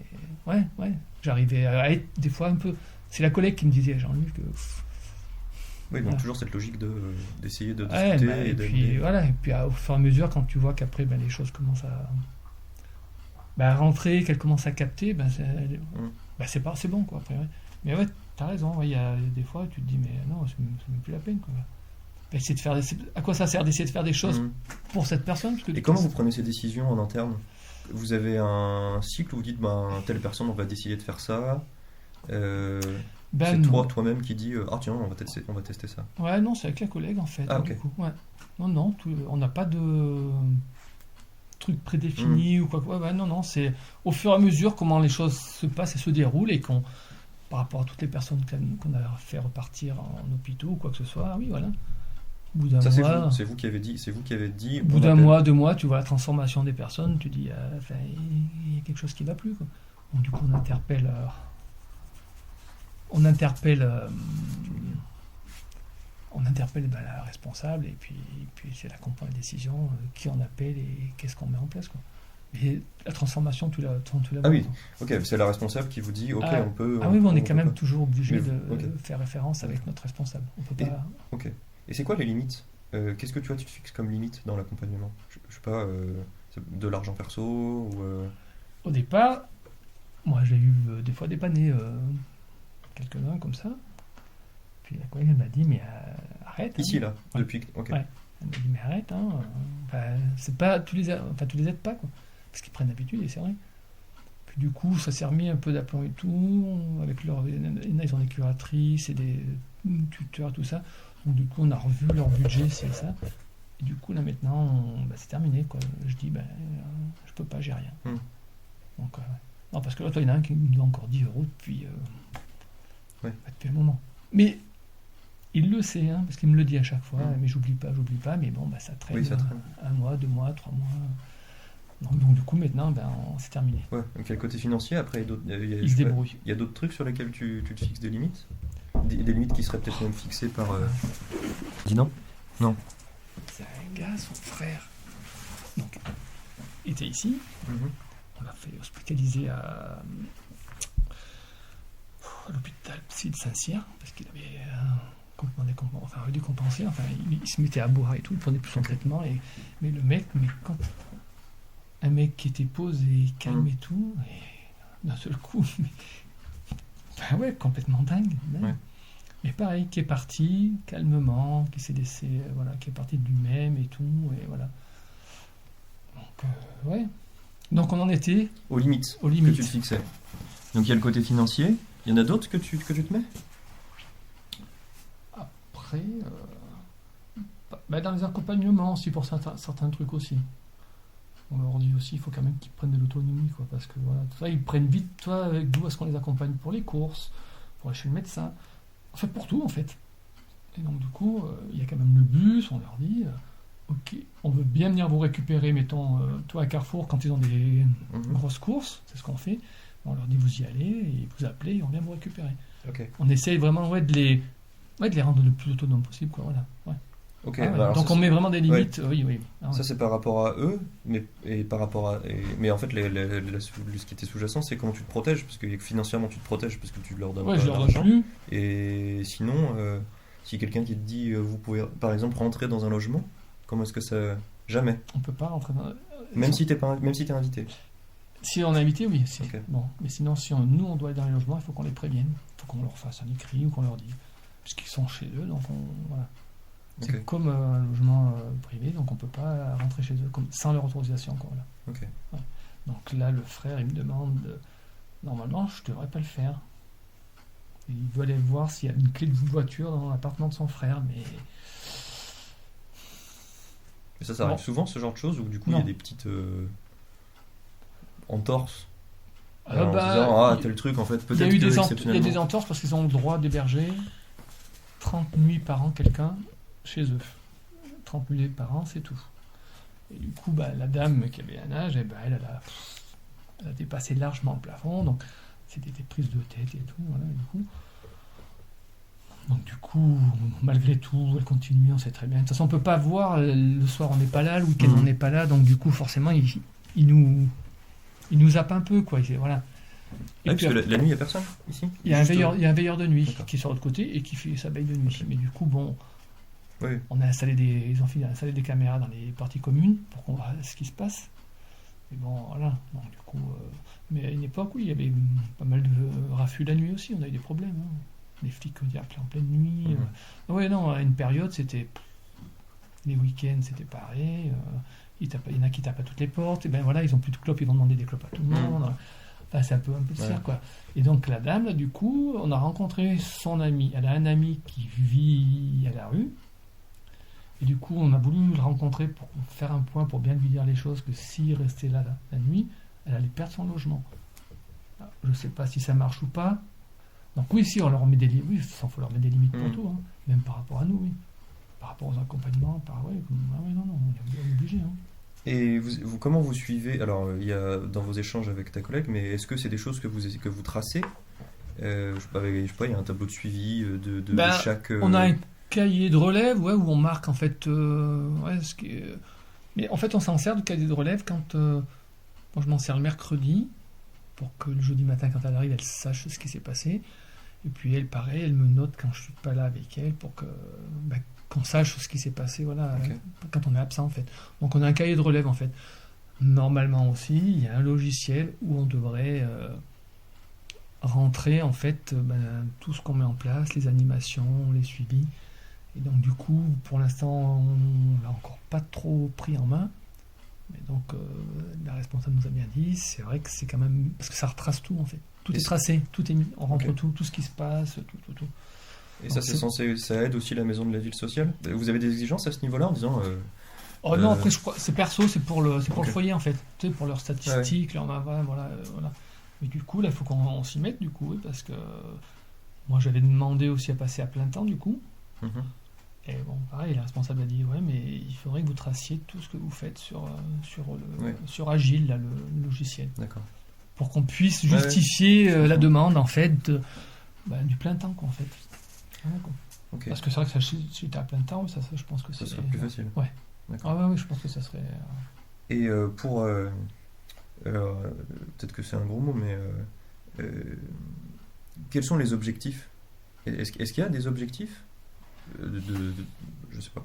Mais ouais, j'arrivais à être des fois un peu. C'est la collègue qui me disait Jean-Luc que. Oui, donc toujours cette logique d'essayer de discuter et puis voilà, et puis au fur et à mesure quand tu vois qu'après les choses commencent à rentrer, qu'elles commencent à capter, c'est bon quoi après. Ouais. Mais ouais, t'as raison, il y a des fois tu te dis mais non, c'est même plus la peine quoi. Essayer de faire à quoi ça sert d'essayer de faire des choses pour cette personne parce que Et comment vous prenez ces décisions en interne? Vous avez un cycle où vous dites telle personne on va décider de faire ça, c'est toi-même qui dis tiens on va tester ça. Ouais, non, c'est avec la collègue en fait. Ok. Du coup, ouais. Non, on n'a pas de truc prédéfini ou quoi. Non, c'est au fur et à mesure comment les choses se passent et se déroulent et par rapport à toutes les personnes qu'on a fait repartir en hôpitaux ou quoi que ce soit, oui, voilà. Au bout d'un mois, c'est vous qui avez dit. Au bout d'un mois, 2 mois, tu vois la transformation des personnes, tu dis, il y a quelque chose qui ne va plus, quoi. Donc du coup, on interpelle la responsable et puis c'est là qu'on prend la décision, qui on appelle et qu'est-ce qu'on met en place, quoi. Et la transformation, tu la vois. Ah oui, ok, c'est la responsable qui vous dit ok, on peut. Ah oui, mais on est quand même toujours obligé de faire référence avec notre responsable. On peut pas. Ok. Et c'est quoi les limites? Qu'est-ce que tu te fixes comme limite dans l'accompagnement? Je sais pas, de l'argent perso ou. Au départ, moi j'ai eu des fois dépanner quelques-uns comme ça. Puis la collègue m'a dit mais arrête. Ici hein. là, Ouais. depuis. Ok. Ouais. Elle m'a dit mais arrête, c'est pas tu les aides pas quoi, parce qu'ils prennent l'habitude et c'est vrai. Puis du coup ça s'est remis un peu d'aplomb et tout, avec ils ont des curatrices et des tuteurs tout ça. Donc du coup on a revu leur budget, c'est ça. Et du coup là maintenant c'est terminé quoi. Je dis je peux pas, j'ai rien. Donc non parce que là toi il y en a un qui me doit encore 10 € depuis un moment. Mais il le sait, hein, parce qu'il me le dit à chaque fois, mais j'oublie pas, mais bon, ça traîne, oui, ça traîne. 1 mois, 2 mois, 3 mois. Donc du coup, maintenant, c'est terminé. Ouais, donc il y a le côté financier, après Il se débrouille. Il y a d'autres trucs sur lesquels tu te fixes des limites? Des limites qui seraient peut-être même fixées par... Dis non? Non. C'est un gars, son frère. Donc, il était ici, on l'a fait hospitaliser à l'hôpital psy de Saint-Cyr, parce qu'il avait décompensé, il se mettait à boire et tout, il prenait plus son traitement, mais le mec, quand un mec qui était posé, calme et tout, et d'un seul coup, complètement dingue. Ouais. Mais pareil, qui est parti calmement, qui s'est laissé, qui est parti de lui-même et tout, et voilà. Donc, Donc on en était aux limites que tu te fixais. Donc il y a le côté financier. Il y en a d'autres que tu te mets? Après, Dans les accompagnements aussi, pour certains trucs aussi. On leur dit aussi, il faut quand même qu'ils prennent de l'autonomie, quoi, parce que voilà, tout ça, ils prennent vite, toi, avec d'où est-ce qu'on les accompagne pour les courses, pour aller chez le médecin, en fait, pour tout, en fait. Et donc, du coup, il y a quand même le bus, on leur dit, ok, on veut bien venir vous récupérer, mettons, toi à Carrefour, quand ils ont des grosses courses, c'est ce qu'on fait, on leur dit, vous y allez, et vous appelez, et on vient vous récupérer. Ok. On essaye vraiment de les rendre le plus autonomes possible, quoi, voilà. Ouais. Ok. Donc on met vraiment des limites, oui. Ça c'est par rapport à eux, mais en fait ce qui était sous-jacent c'est comment tu te protèges, parce que financièrement tu te protèges parce que tu leur donnes pas je leur donne d'argent. plus. Et sinon, si quelqu'un qui te dit vous pouvez par exemple rentrer dans un logement, comment est-ce que ça... Jamais. On peut pas rentrer dans... Même si t'es invité. Si on est invité, oui. Okay. Bon, mais sinon si nous on doit aller dans les logements, il faut qu'on les prévienne, il faut qu'on leur fasse un écrit ou qu'on leur dise, puisqu'ils sont chez eux, donc voilà. C'est Okay. comme un logement privé, donc on peut pas rentrer chez eux sans leur autorisation, quoi, voilà. Okay. Ouais. Donc là, le frère, il me demande, normalement, je devrais pas le faire. Il veut aller voir s'il y a une clé de voiture dans l'appartement de son frère, mais... Et ça arrive souvent, ce genre de choses, où du coup il y a des petites entorses. En se disant, tel truc, en fait, peut-être que exceptionnellement... Il y a des entorses parce qu'ils ont le droit d'héberger 30 nuits par an quelqu'un chez eux. 30 nuits par an, c'est tout. Et du coup, la dame qui avait un âge, elle a dépassé largement le plafond, donc c'était des prises de tête et tout, voilà, et donc du coup, malgré tout, elle continue, on sait très bien. De toute façon, on peut pas voir, le soir on n'est pas là, le week-end on n'est pas là, donc du coup, forcément, il nous zappe un peu, quoi. Voilà. Et parce que la nuit, il n'y a personne ici. Il y a un veilleur de nuit qui est sur l'autre côté et qui fait sa veille de nuit. Okay. Mais du coup, on a installé des caméras dans les parties communes pour qu'on voit ce qui se passe. Et voilà. Donc, du coup, mais à une époque, oui, il y avait pas mal de raffus la nuit aussi. On a eu des problèmes. Les flics ont appelé en pleine nuit. À une période, c'était les week-ends, c'était pareil. Il y en a qui tapent à toutes les portes. Et ils ont plus de clopes, ils vont demander des clopes à tout le monde. C'est un peu de cirque, quoi. Et donc la dame, là, du coup, on a rencontré son ami. Elle a un ami qui vit à la rue. Et du coup, on a voulu le rencontrer pour faire un point, pour bien lui dire les choses, que s'il restait là la nuit, elle allait perdre son logement. Alors, je ne sais pas si ça marche ou pas. Donc oui, si on leur met des limites, il faut leur mettre des limites pour tout, même par rapport à nous, oui. Par rapport aux accompagnements, non, on est obligé. Et vous, comment vous suivez? Alors, il y a dans vos échanges avec ta collègue, mais est-ce que c'est des choses que vous tracez? Je sais pas, il y a un tableau de suivi de chaque... On a un cahier de relève, où on marque, en fait... Mais en fait, on s'en sert du cahier de relève quand... Moi, je m'en sers le mercredi, pour que le jeudi matin, quand elle arrive, elle sache ce qui s'est passé. Et puis, elle, pareil, elle me note quand je suis pas là avec elle, pour que... qu'on sache ce qui s'est passé, quand on est absent, en fait. Donc on a un cahier de relève, en fait. Normalement aussi, il y a un logiciel où on devrait rentrer, en fait, tout ce qu'on met en place, les animations, les suivis. Et donc du coup, pour l'instant, on l'a encore pas trop pris en main. Mais donc, la responsable nous a bien dit, c'est vrai que c'est quand même... Parce que ça retrace tout, en fait. Tout est tracé, tout est mis. On rentre tout ce qui se passe, tout. Et ça, ça aide aussi la maison de la ville sociale. Vous avez des exigences à ce niveau-là en disant... non, après, je crois, c'est perso, c'est pour le foyer, en fait. Tu sais, pour leurs statistiques, leur voilà. Mais du coup, là, il faut qu'on s'y mette, du coup, oui, parce que moi, j'avais demandé aussi à passer à plein temps, du coup. Et pareil, la responsable a dit, mais il faudrait que vous traciez tout ce que vous faites sur Agile, là, le logiciel. D'accord. Pour qu'on puisse justifier la demande, en fait, du plein temps, quoi, en fait. Okay. Parce que c'est vrai que si tu es à plein temps, ça je pense que ça serait plus facile. Ouais. D'accord. Oui, je pense que ça serait... Et pour... peut-être que c'est un gros mot, mais... quels sont les objectifs? Est-ce qu'il y a des objectifs je sais pas.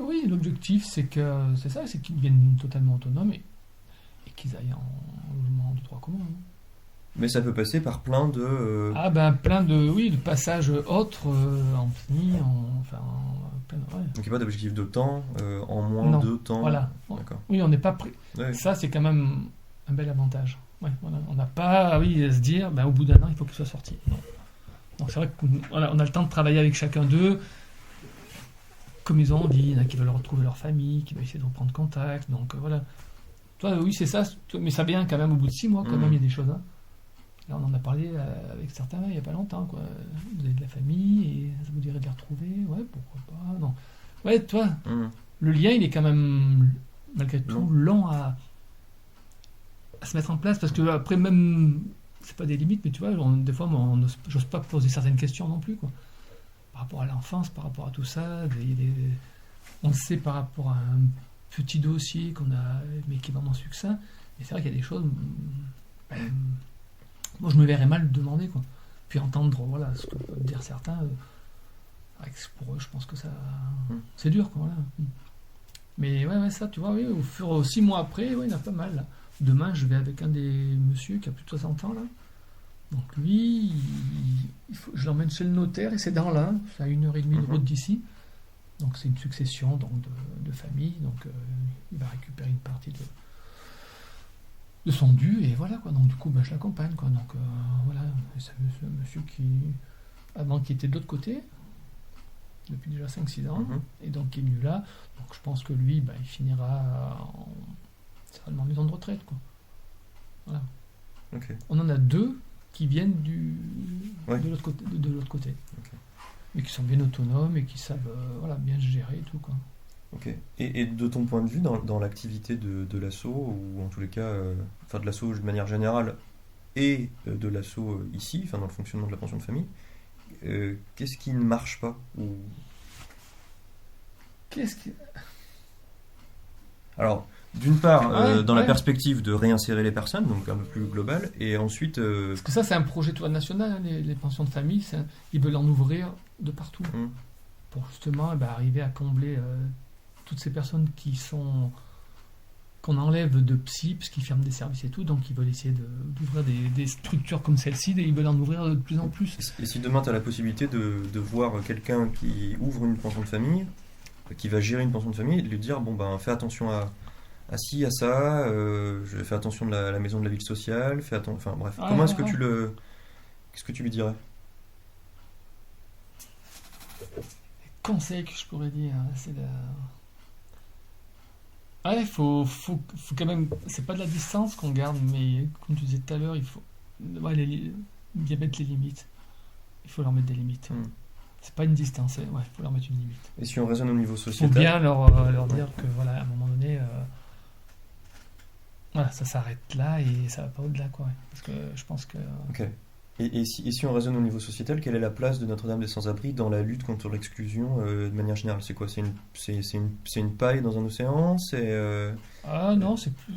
Oui, l'objectif, c'est qu'ils deviennent totalement autonomes et qu'ils aillent en logement de droit commun. Mais ça peut passer par plein de... plein de passages autres, en PNI, plein de... Donc il n'y a pas d'objectif de temps, en moins de temps. Voilà. D'accord. Oui, on n'est pas prêt. Ouais. Ça, c'est quand même un bel avantage. Ouais, voilà. On n'a pas à se dire, au bout d'un an, il faut qu'il soit sorti. Non. Donc c'est vrai qu'on a le temps de travailler avec chacun d'eux. comme ils ont dit, il y en a qui veulent retrouver leur famille, qui veulent essayer de reprendre contact. Donc voilà. Toi, oui, c'est ça, mais ça vient quand même au bout de 6 mois, quand même, il y a des choses. Hein. Là, on en a parlé avec certains il n'y a pas longtemps. Quoi. Vous avez de la famille et ça vous dirait de les retrouver. Ouais, pourquoi pas. Non. Ouais, toi, le lien, il est quand même, malgré tout, lent à se mettre en place. Parce que après, même, c'est pas des limites, mais tu vois, des fois, moi, j'ose pas poser certaines questions non plus. Quoi. Par rapport à l'enfance, par rapport à tout ça. On le sait par rapport à un petit dossier qu'on a, mais qui est vraiment succinct. Mais c'est vrai qu'il y a des choses. Moi, je me verrais mal demander, quoi. Puis entendre, voilà, ce que peuvent dire certains, pour eux, je pense que ça, c'est dur, quoi. Voilà. Mais ouais, ça, tu vois, oui, au fur et 6 mois après, ouais, il y en a pas mal. Là. Demain, je vais avec un des monsieur qui a plus de 60 ans, là. Donc lui, je l'emmène chez le notaire, et c'est dans là, c'est à 1h30 de route d'ici. Donc c'est une succession donc, de familles, donc il va récupérer une partie de son dû, et voilà quoi. Donc du coup je l'accompagne quoi. Donc voilà, c'est un monsieur qui avant qui était de l'autre côté depuis déjà 5-6 ans et donc qui est venu là. Donc je pense que lui il finira certainement en maison de retraite quoi. Voilà. Okay. On en a 2 qui viennent de l'autre côté. Okay. Mais qui sont bien autonomes et qui savent bien se gérer et tout quoi. Ok. Et de ton point de vue, dans l'activité de l'asso, ou en tous les cas, de l'asso de manière générale, et de l'asso ici, dans le fonctionnement de la pension de famille, qu'est-ce qui ne marche pas ou... Alors, d'une part, dans la perspective de réinsérer les personnes, donc un peu plus global, et ensuite... Parce que ça, c'est un projet national, hein, les pensions de famille, ils veulent en ouvrir de partout, pour justement arriver à combler toutes ces personnes qu'on enlève de psy, parce qu'ils ferment des services et tout, donc ils veulent essayer d'ouvrir des structures comme celle-ci, et ils veulent en ouvrir de plus en plus. Et si demain tu as la possibilité de voir quelqu'un qui ouvre une pension de famille, qui va gérer une pension de famille, et de lui dire, fais attention à ci, à ça, je fais attention de la maison de la ville sociale, comment est-ce que qu'est-ce que tu lui dirais? Les conseils que je pourrais dire, c'est il faut quand même, c'est pas de la distance qu'on garde, mais comme tu disais tout à l'heure, il faut bien mettre les limites. Il faut leur mettre des limites. C'est pas une distance, il faut leur mettre une limite. Et si on raisonne au niveau sociétal, il faut bien leur dire que à un moment donné, ça s'arrête là et ça va pas au-delà quoi. Parce que je pense que. Ok. Et si on raisonne au niveau sociétal, quelle est la place de Notre-Dame des Sans-Abris dans la lutte contre l'exclusion de manière générale? C'est quoi? C'est une paille dans un océan? Non, c'est plus.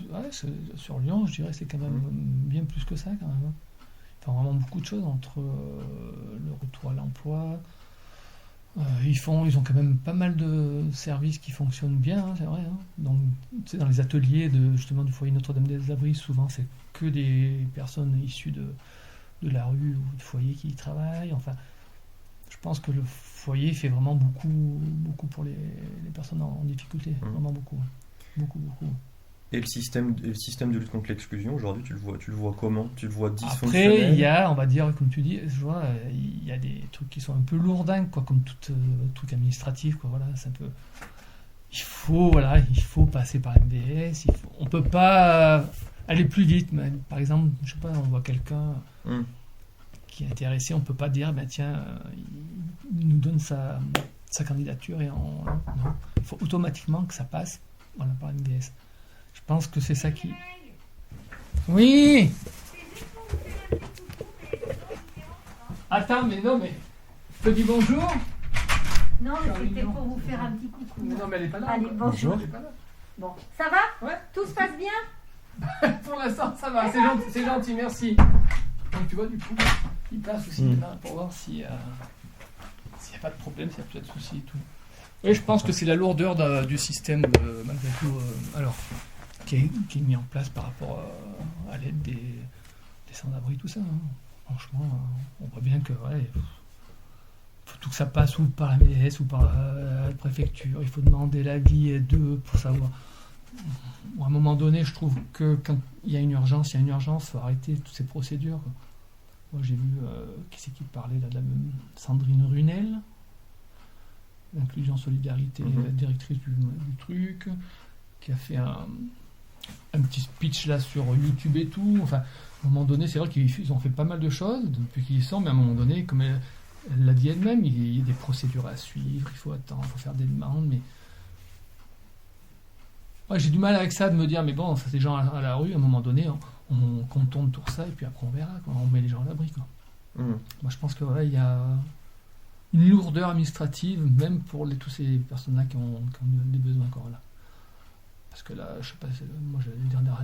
Sur Lyon, je dirais c'est quand même bien plus que ça quand même. Ils font vraiment beaucoup de choses entre le retour à l'emploi. Ils ont quand même pas mal de services qui fonctionnent bien, c'est vrai. Hein. Donc, dans les ateliers justement du foyer Notre-Dame des Abris, souvent c'est que des personnes issues de la rue ou de foyer qui y travaillent. Enfin, je pense que le foyer fait vraiment beaucoup pour les personnes en difficulté. Vraiment beaucoup. Beaucoup. Et le système de lutte contre l'exclusion, aujourd'hui, tu le vois comment? Tu le vois dysfonctionnel? Après, il y a, on va dire, comme tu dis, je vois, il y a des trucs qui sont un peu lourdingues, quoi, comme tout truc administratif, quoi, voilà, c'est un peu... Il faut passer par MDS, on peut pas aller plus vite, mais par exemple, je sais pas, on voit quelqu'un qui est intéressé, on peut pas dire, tiens, il nous donne sa candidature et non. Il faut automatiquement que ça passe par MDS. Je pense que c'est ça qui... Oui. Attends, mais je te dis bonjour. Non, mais c'était pour vous faire un petit coucou. Non, mais elle est pas là. Allez, bonjour. Elle est pas là. Bon, ça va? Ouais. Tout se passe bien? Pour l'instant, ça va. C'est gentil, merci. Donc tu vois, du coup, il passe aussi demain pour voir s'il n'y a pas de problème, s'il n'y a plus de soucis et tout. Oui, je pense que c'est la lourdeur du système, malgré tout, qui est mis en place par rapport à l'aide des sans-abri, tout ça. Hein. Franchement, on voit bien que faut tout que ça passe ou par la MDS ou par la préfecture. Il faut demander l'avis d'eux pour savoir. À un moment donné, je trouve que quand il y a une urgence, il faut arrêter toutes ces procédures. Moi, j'ai vu qui c'est qui parlait là, de la Sandrine Runel. l'inclusion solidarité, la directrice du truc, qui a fait un petit speech là sur YouTube et tout. Enfin, à un moment donné, c'est vrai qu'ils ont fait pas mal de choses depuis qu'ils y sont, mais à un moment donné, comme elle l'a dit elle-même, il y a des procédures à suivre, il faut attendre, il faut faire des demandes, mais ouais, j'ai du mal avec ça de me dire, mais bon, ça c'est des gens à la rue, à un moment donné, on contourne tout ça et puis après on verra, quoi. On met les gens à l'abri, quoi. Moi je pense que voilà, il y a une lourdeur administrative, même pour tous ces personnes-là qui ont des besoins encore là. Parce que là, je sais pas, moi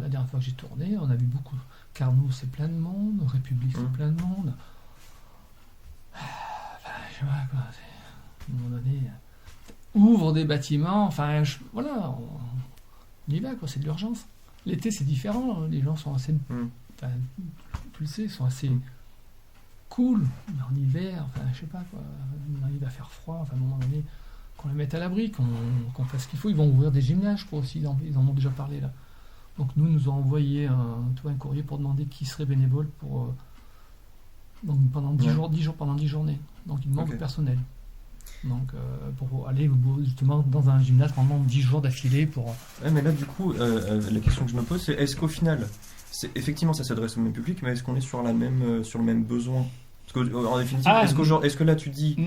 la dernière fois que j'ai tourné, on a vu beaucoup. Carnot, c'est plein de monde, République, c'est plein de monde. Enfin, je sais pas, quoi. À un moment donné, ouvre des bâtiments, enfin, voilà, on y va, quoi, c'est de l'urgence. L'été, c'est différent, hein. Les gens sont assez. Enfin, tu le sais, sont assez cool, mais en hiver, enfin, je sais pas, quoi. Il va faire froid, enfin, à un moment donné, qu'on les mette à l'abri, qu'on fasse ce qu'il faut. Ils vont ouvrir des gymnases, je crois aussi, ils en ont déjà parlé là. Donc, nous ont envoyé un courrier pour demander qui serait bénévole pour. Donc, pendant 10 jours, pendant 10 journées. Donc, il manque de personnel. Donc, pour aller justement dans un gymnase pendant 10 jours d'affilée pour. Ouais, mais là, du coup, la question que je me pose, c'est est-ce qu'au final, effectivement, ça s'adresse au même public, mais est-ce qu'on est sur le même besoin? Parce qu'en définitive, est-ce que là, tu dis,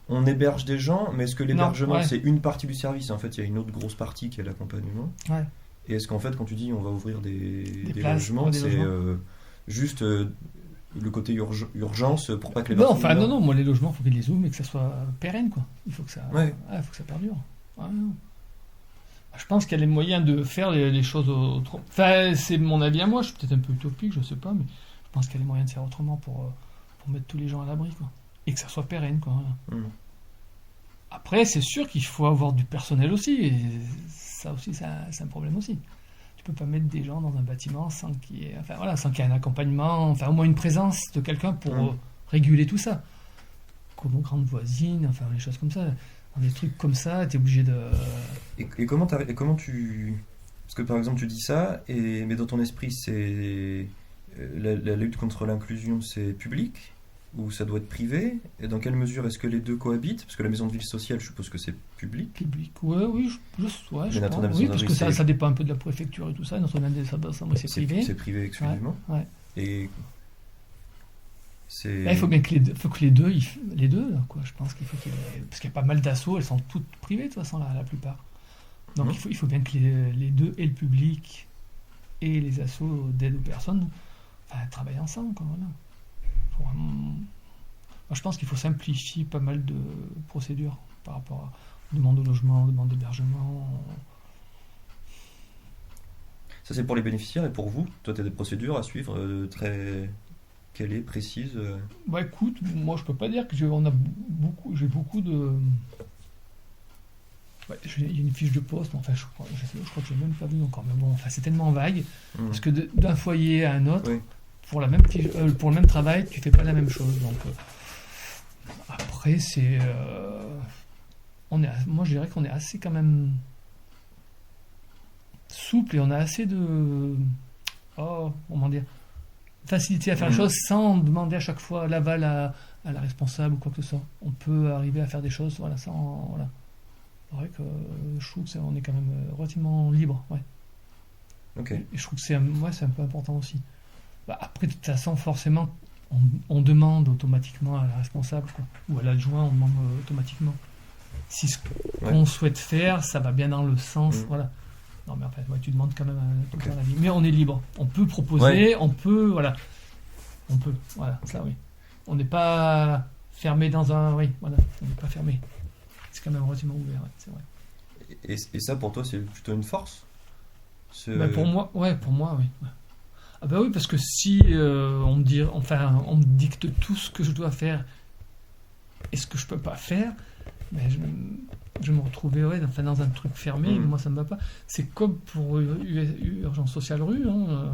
on héberge des gens, mais est-ce que l'hébergement, c'est une partie du service? En fait, il y a une autre grosse partie qui est l'accompagnement. Ouais. Et est-ce qu'en fait, quand tu dis on va ouvrir des logements, c'est juste le côté urgence pour pas que les personnes... Non, moi les logements, il faut qu'ils les ouvrent, mais que ça soit pérenne, quoi. Il faut que ça, faut que ça perdure. Ouais, non. Je pense qu'il y a les moyens de faire les choses autrement. Enfin, c'est mon avis à moi, je suis peut-être un peu utopique, je sais pas, mais je pense qu'il y a les moyens de faire autrement pour mettre tous les gens à l'abri, quoi. Et que ça soit pérenne, quoi. Voilà. Après, c'est sûr qu'il faut avoir du personnel aussi, et ça aussi, c'est un problème aussi. Tu peux pas mettre des gens dans un bâtiment sans qu'il y ait un accompagnement, enfin au moins une présence de quelqu'un pour réguler tout ça. Comme aux grandes voisines, enfin les choses comme ça. Dans des trucs comme ça, t'es obligé de... Et comment tu... Parce que par exemple tu dis ça, mais dans ton esprit c'est... La lutte contre l'inclusion, c'est public ou ça doit être privé? Et dans quelle mesure est-ce que les deux cohabitent? Parce que la maison de vie sociale, je suppose que c'est public. Oui, je crois. Oui, parce que ça dépend un peu de la préfecture et tout ça. Notre-Dame des Sables, c'est privé. C'est privé exclusivement. Ouais. Et là, il faut bien que les deux, là, quoi. Je pense qu'il faut parce qu'il y a pas mal d'assauts, elles sont toutes privées de toute façon la plupart. Donc il faut bien que les deux, et le public et les assos d'aide aux personnes, travaillent ensemble, quoi, voilà. Moi, je pense qu'il faut simplifier pas mal de procédures par rapport à demande de logement, demande d'hébergement. Ça, c'est pour les bénéficiaires, et pour vous, toi, tu as des procédures à suivre très calées, précises? Écoute, moi, je peux pas dire que j'ai beaucoup de... il y a une fiche de poste, mais enfin, je crois que je l'ai même pas vu encore. Mais bon, c'est tellement vague, parce que d'un foyer à un autre... Pour la même pour le même travail, tu fais pas la même chose. Donc après, c'est moi je dirais qu'on est assez quand même souple et on a assez de comment dire, facilité à faire les choses sans demander à chaque fois l'aval à la responsable ou quoi que ce soit. On peut arriver à faire des choses sans C'est vrai que je trouve qu'on est quand même relativement libre. Ouais. Ok. Et je trouve que c'est un peu important aussi. Après, de toute façon, forcément, on demande automatiquement à la responsable, quoi, ou à l'adjoint, on demande automatiquement. Si ce qu'on souhaite faire, ça va bien dans le sens, voilà. Non, mais en fait, tu demandes quand même tout le temps l'avis. Mais on est libre. On peut proposer, on peut, voilà. Ça, oui. On n'est pas fermé dans un... Oui, voilà, on n'est pas fermé. C'est quand même relativement ouvert, c'est vrai. Et ça, pour toi, c'est plutôt une force? Pour moi, oui. Ah oui, parce que si on me dicte tout ce que je dois faire et ce que je peux pas faire, je me retrouverais dans un truc fermé, et moi ça me va pas. C'est comme pour Urgence Sociale Rue,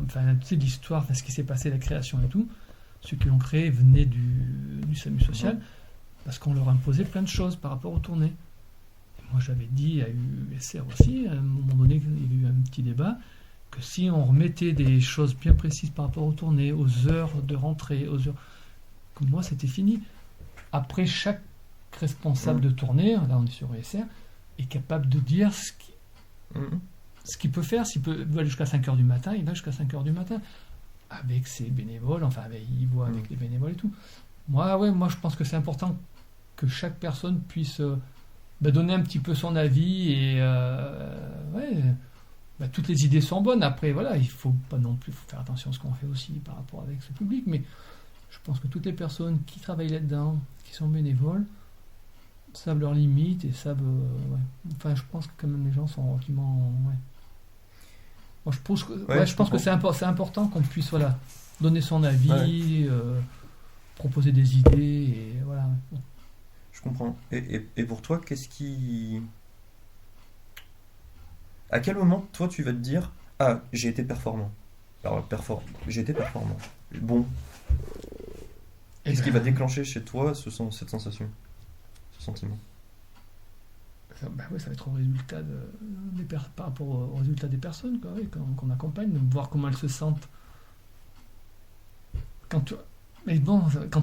tu sais l'histoire, ce qui s'est passé, la création et tout. Ceux qui l'ont créé venaient du SAMU social, parce qu'on leur imposait plein de choses par rapport aux tournées. Moi j'avais dit à USR aussi, à un moment donné, il y a eu un petit débat, que si on remettait des choses bien précises par rapport aux tournées, aux heures de rentrée, aux heures... Comme moi, c'était fini. Après, chaque responsable de tournée, là on est sur ESR, est capable de dire ce qu'il peut faire. S'il peut aller jusqu'à 5h du matin, il va jusqu'à 5h du matin. Avec ses bénévoles, il voit avec les bénévoles et tout. Moi, je pense que c'est important que chaque personne puisse donner un petit peu son avis et toutes les idées sont bonnes. Après, voilà, il faut pas non plus faire attention à ce qu'on fait aussi par rapport avec ce public, mais je pense que toutes les personnes qui travaillent là-dedans, qui sont bénévoles, savent leurs limites et savent... je pense que quand même les gens sont relativement... Moi, je pense que c'est important qu'on puisse donner son avis, proposer des idées, et voilà. Je comprends. Et pour toi, qu'est-ce qui... À quel moment, toi, tu vas te dire « Ah, j'ai été performant ». Alors, j'ai été performant. Bon. Qu'est-ce qui va déclencher chez toi cette sensation, ce sentiment? Ça va être au résultat par rapport au résultat des personnes qu'on accompagne, voir comment elles se sentent. Quand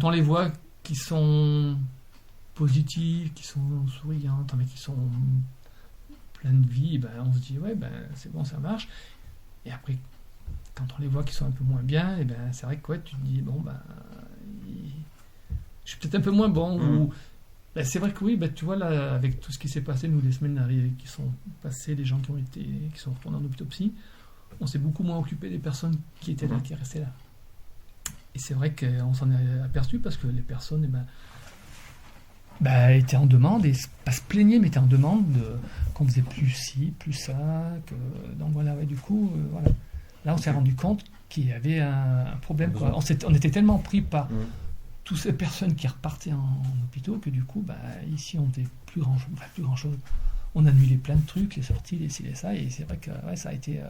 on les voit qui sont positives, qui sont souriantes, mais qui sont pleines de vie, on se dit c'est bon, ça marche. Et après, quand on les voit qui sont un peu moins bien, c'est vrai que tu te dis je suis peut-être un peu moins bon. Ou c'est vrai que oui, tu vois là, avec tout ce qui s'est passé, nous les semaines qui sont passées, les gens qui sont retournés en autopsie, on s'est beaucoup moins occupé des personnes qui étaient là, qui restaient là. Et c'est vrai qu'on s'en est aperçu parce que les personnes étaient en demande, et pas se plaignaient, mais étaient en demande qu'on faisait plus ci, plus ça. Donc voilà, du coup, là on s'est rendu compte qu'il y avait un problème. On était tellement pris par toutes ces personnes qui repartaient en hôpital que du coup, ici on n'était plus grand chose. On annulait plein de trucs, les sorties, les ci, les ça, et c'est vrai que ça a été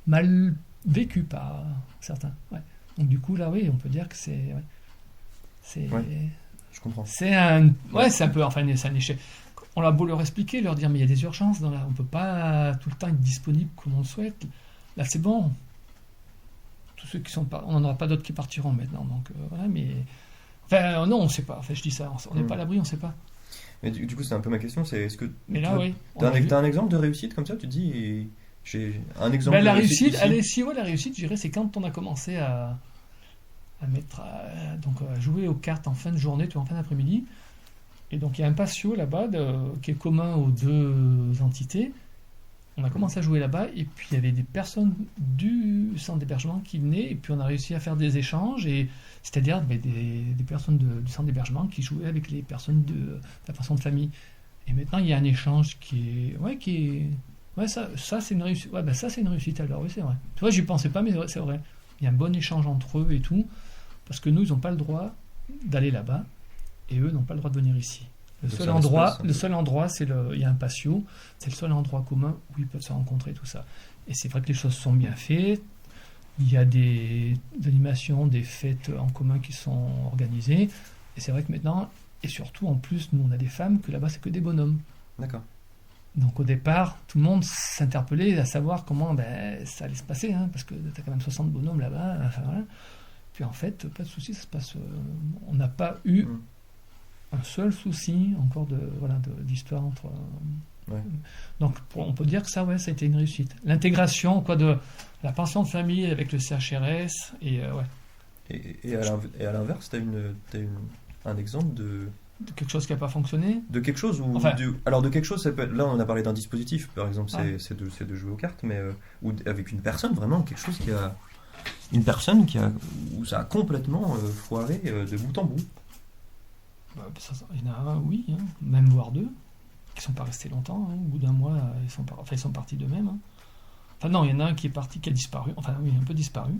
mal vécu par certains. Ouais. Donc du coup là, on peut dire que c'est. Je comprends. C'est un peu, c'est un échec. On a beau leur expliquer, leur dire mais il y a des urgences, on peut pas tout le temps être disponible comme on le souhaite. Là c'est bon. Tous ceux qui sont pas, on n'en aura pas d'autres qui partiront maintenant. Donc mais non, on sait pas. Je dis ça, on n'est pas à l'abri, on sait pas. Mais du coup c'est un peu ma question, c'est est-ce que t'as un exemple de réussite comme ça, tu te dis j'ai un exemple la de réussite la réussite, je dirais, c'est quand on a commencé à jouer aux cartes en fin de journée, en fin d'après-midi. Et donc il y a un patio là-bas qui est commun aux deux entités. On a commencé à jouer là-bas, et puis il y avait des personnes du centre d'hébergement qui venaient, et puis on a réussi à faire des échanges, c'est-à-dire des personnes du centre d'hébergement qui jouaient avec les personnes de la façon de famille. Et maintenant il y a un échange qui est ça c'est une réussite. Ça c'est une réussite alors, oui c'est vrai. Tu vois, j'y pensais pas, mais c'est vrai. Il y a un bon échange entre eux et tout. Parce que nous, ils n'ont pas le droit d'aller là-bas, et eux n'ont pas le droit de venir ici. Le seul endroit, il y a un patio, c'est le seul endroit commun où ils peuvent se rencontrer, tout ça. Et c'est vrai que les choses sont bien faites. Il y a des animations, des fêtes en commun qui sont organisées. Et c'est vrai que maintenant, et surtout en plus, nous on a des femmes, que là-bas c'est que des bonhommes. D'accord. Donc au départ, tout le monde s'interpellait à savoir comment ça allait se passer, parce que tu as quand même 60 bonhommes là-bas. Voilà. Puis en fait, pas de souci, ça se passe. On n'a pas eu un seul souci encore d'histoire entre. Donc on peut dire que ça a été une réussite. L'intégration de la pension de famille avec le CHRS et Et à l'inverse, tu as un exemple de quelque chose qui n'a pas fonctionné. De quelque chose ou alors de quelque chose, ça peut être, là on a parlé d'un dispositif, par exemple, c'est de jouer aux cartes, mais ou avec une personne vraiment, quelque chose où ça a complètement foiré de bout en bout. Il y en a un, même voire deux, qui sont pas restés longtemps. Au bout d'un mois, ils sont partis d'eux-mêmes. Enfin non, il y en a un qui est parti, qui a disparu. Un peu disparu.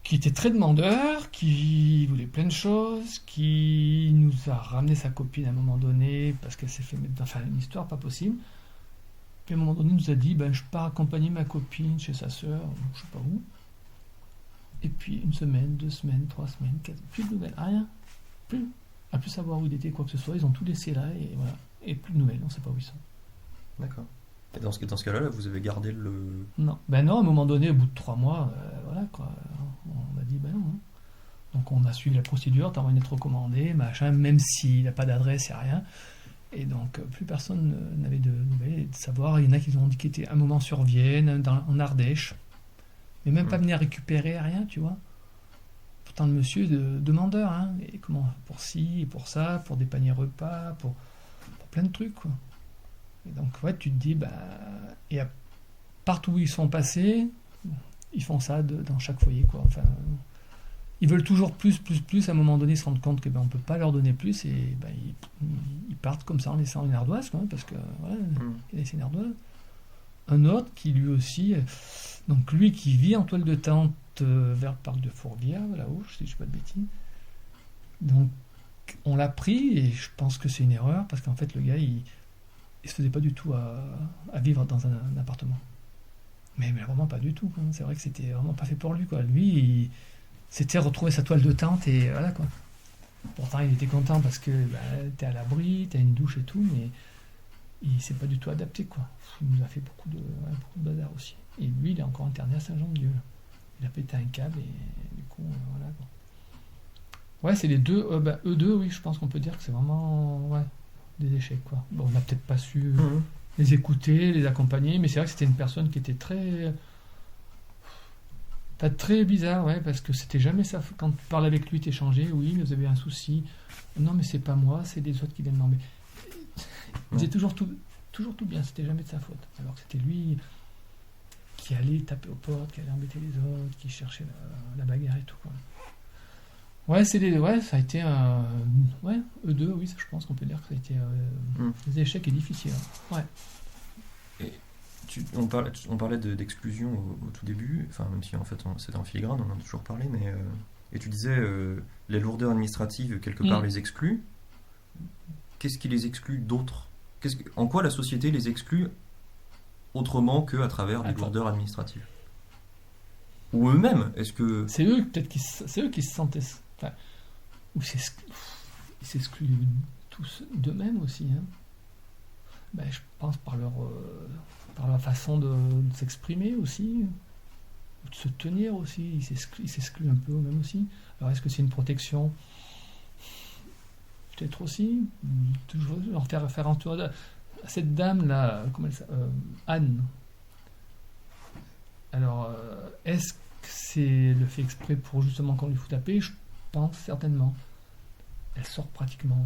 Qui était très demandeur, qui voulait plein de choses, qui nous a ramené sa copine à un moment donné parce qu'elle s'est fait mettre une histoire pas possible. Puis à un moment donné, il nous a dit je pars accompagner ma copine chez sa sœur, je sais pas où. Et puis 1 semaine, 2 semaines, 3 semaines, 4, plus de nouvelles, rien. Plus. À plus savoir où il était, quoi que ce soit, ils ont tout laissé là et voilà. Et plus de nouvelles, on sait pas où ils sont. D'accord. Et dans ce cas-là, vous avez gardé le... Non, non, à un moment donné, au bout de 3 mois, voilà quoi. On a dit non. Donc donc on a suivi la procédure, t'envoies une lettre recommandée, machin, même s'il n'a pas d'adresse, il n'y a rien. Et donc plus personne n'avait de nouvelles et de savoir. Il y en a qui ont dit qu'ils étaient un moment sur Vienne, en Ardèche, mais même pas venir récupérer, rien, tu vois. Pourtant le monsieur est demandeur, hein, et comment, pour ci, et pour ça, pour des paniers repas, pour plein de trucs, quoi. Et donc ouais, tu te dis, et partout où ils sont passés, ils font ça dans chaque foyer, quoi. Enfin, ils veulent toujours plus. À un moment donné, ils se rendent compte que on peut pas leur donner plus, et ils partent comme ça en laissant une ardoise, quoi, parce que voilà, il laisse une ardoise. Un autre qui lui aussi, donc lui qui vit en toile de tente vers le parc de Fourvière, là-haut, si je dis pas de bêtises. Donc on l'a pris, et je pense que c'est une erreur, parce qu'en fait le gars il se faisait pas du tout à vivre dans un appartement. Mais vraiment pas du tout, quoi. C'est vrai que c'était vraiment pas fait pour lui, quoi. Lui, c'était retrouver sa toile de tente, et voilà, quoi. Pourtant il était content parce que t'es à l'abri, t'as une douche et tout, mais il s'est pas du tout adapté, quoi. Il nous a fait beaucoup de bazar aussi. Et lui, il est encore interné à Saint-Jean-de-Dieu. Il a pété un câble, et du coup, voilà, quoi. Ouais, c'est les deux. Eux deux, oui, je pense qu'on peut dire que c'est vraiment des échecs, quoi. Bon, on n'a peut-être pas su les écouter, les accompagner, mais c'est vrai que c'était une personne qui était très bizarre, ouais, parce que c'était jamais ça. Quand tu parles avec lui, t'échangeais, oui, vous avez un souci. Non, mais c'est pas moi, c'est les autres qui viennent m'embêter. Il faisait toujours tout bien, c'était jamais de sa faute. Alors que c'était lui qui allait taper aux portes, qui allait embêter les autres, qui cherchait la bagarre et tout, quoi. Ouais, ça a été eux deux, oui, je pense qu'on peut dire que ça a été des échecs et difficiles. Ouais. Et on parlait d'exclusion au tout début, enfin même si en fait c'était en filigrane, on en a toujours parlé, mais et tu disais les lourdeurs administratives quelque part les excluent. Qu'est-ce qui les exclut d'autres ? En quoi la société les exclut autrement qu'à travers des lourdeurs administratives ? Ou eux-mêmes, est-ce que... C'est eux qui se sentaient... Enfin, ou ils s'excluent tous d'eux-mêmes aussi, hein. Je pense par leur façon de s'exprimer aussi, de se tenir aussi, ils s'excluent un peu eux-mêmes aussi. Alors est-ce que c'est une protection ? Peut-être aussi, toujours leur faire référence à cette dame-là, comment elle s'appelle, Anne. Alors, est-ce que c'est le fait exprès pour justement qu'on lui fout taper ? Je pense certainement. Elle sort pratiquement...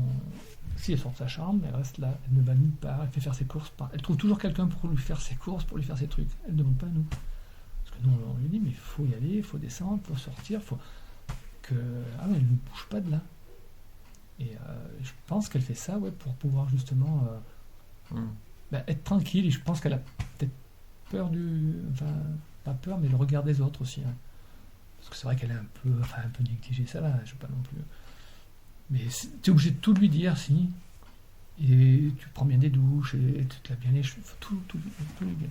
Si elle sort de sa chambre, elle reste là, elle ne va nulle part, elle fait faire ses courses. Elle trouve toujours quelqu'un pour lui faire ses courses, pour lui faire ses trucs. Elle ne demande pas à nous. Parce que nous, on lui dit, mais il faut y aller, il faut descendre, il faut sortir, il faut que... Ah ouais, elle ne bouge pas de là. Et je pense qu'elle fait ça, pour pouvoir justement être tranquille. Et je pense qu'elle a peut-être peur pas peur, mais le regard des autres aussi. Hein. Parce que c'est vrai qu'elle est un peu négligée, ça va, je sais pas non plus. Mais tu es obligé de tout lui dire, si. Et tu prends bien des douches, et tu te laves bien les cheveux, tout lui dire.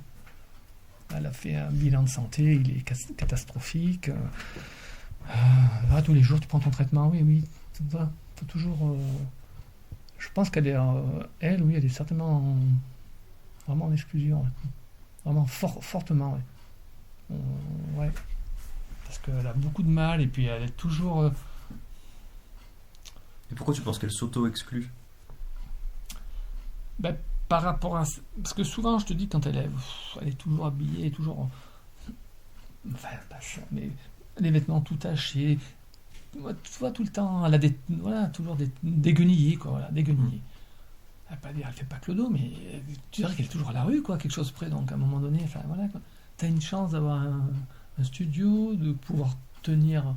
Elle a fait un bilan de santé, il est catastrophique. Tous les jours, tu prends ton traitement, oui, tout ça. Faut toujours. Je pense qu'elle est, elle est certainement vraiment en exclusion, ouais. Vraiment fortement, ouais. Parce qu'elle a beaucoup de mal, et puis elle est toujours. Et pourquoi tu penses qu'elle s'auto-exclut ? Par rapport à... Parce que souvent, je te dis, quand elle est toujours habillée, toujours... Enfin, pas ça, mais les vêtements tout tachés. Tu vois, tout le temps, elle a toujours des guenilles, quoi, voilà, des guenilles. Elle fait pas clodo, mais tu dirais qu'elle est toujours à la rue, quoi, quelque chose près, donc à un moment donné, enfin, voilà, quoi. T'as une chance d'avoir un studio, de pouvoir tenir...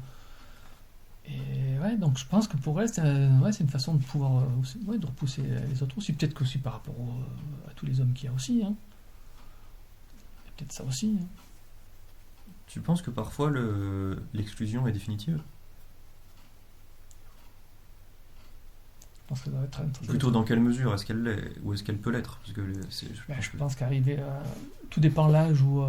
Et donc je pense que pour elle, c'est une façon de pouvoir de repousser les autres aussi. Peut-être qu'aussi par rapport à tous les hommes qu'il y a aussi. Hein. Il y a peut-être ça aussi. Hein. Tu penses que parfois l'exclusion est définitive ? Je pense que ça doit être plutôt dans quelle mesure est-ce qu'elle l'est ou est-ce qu'elle peut l'être ? Parce que je pense qu'arriver tout dépend de l'âge où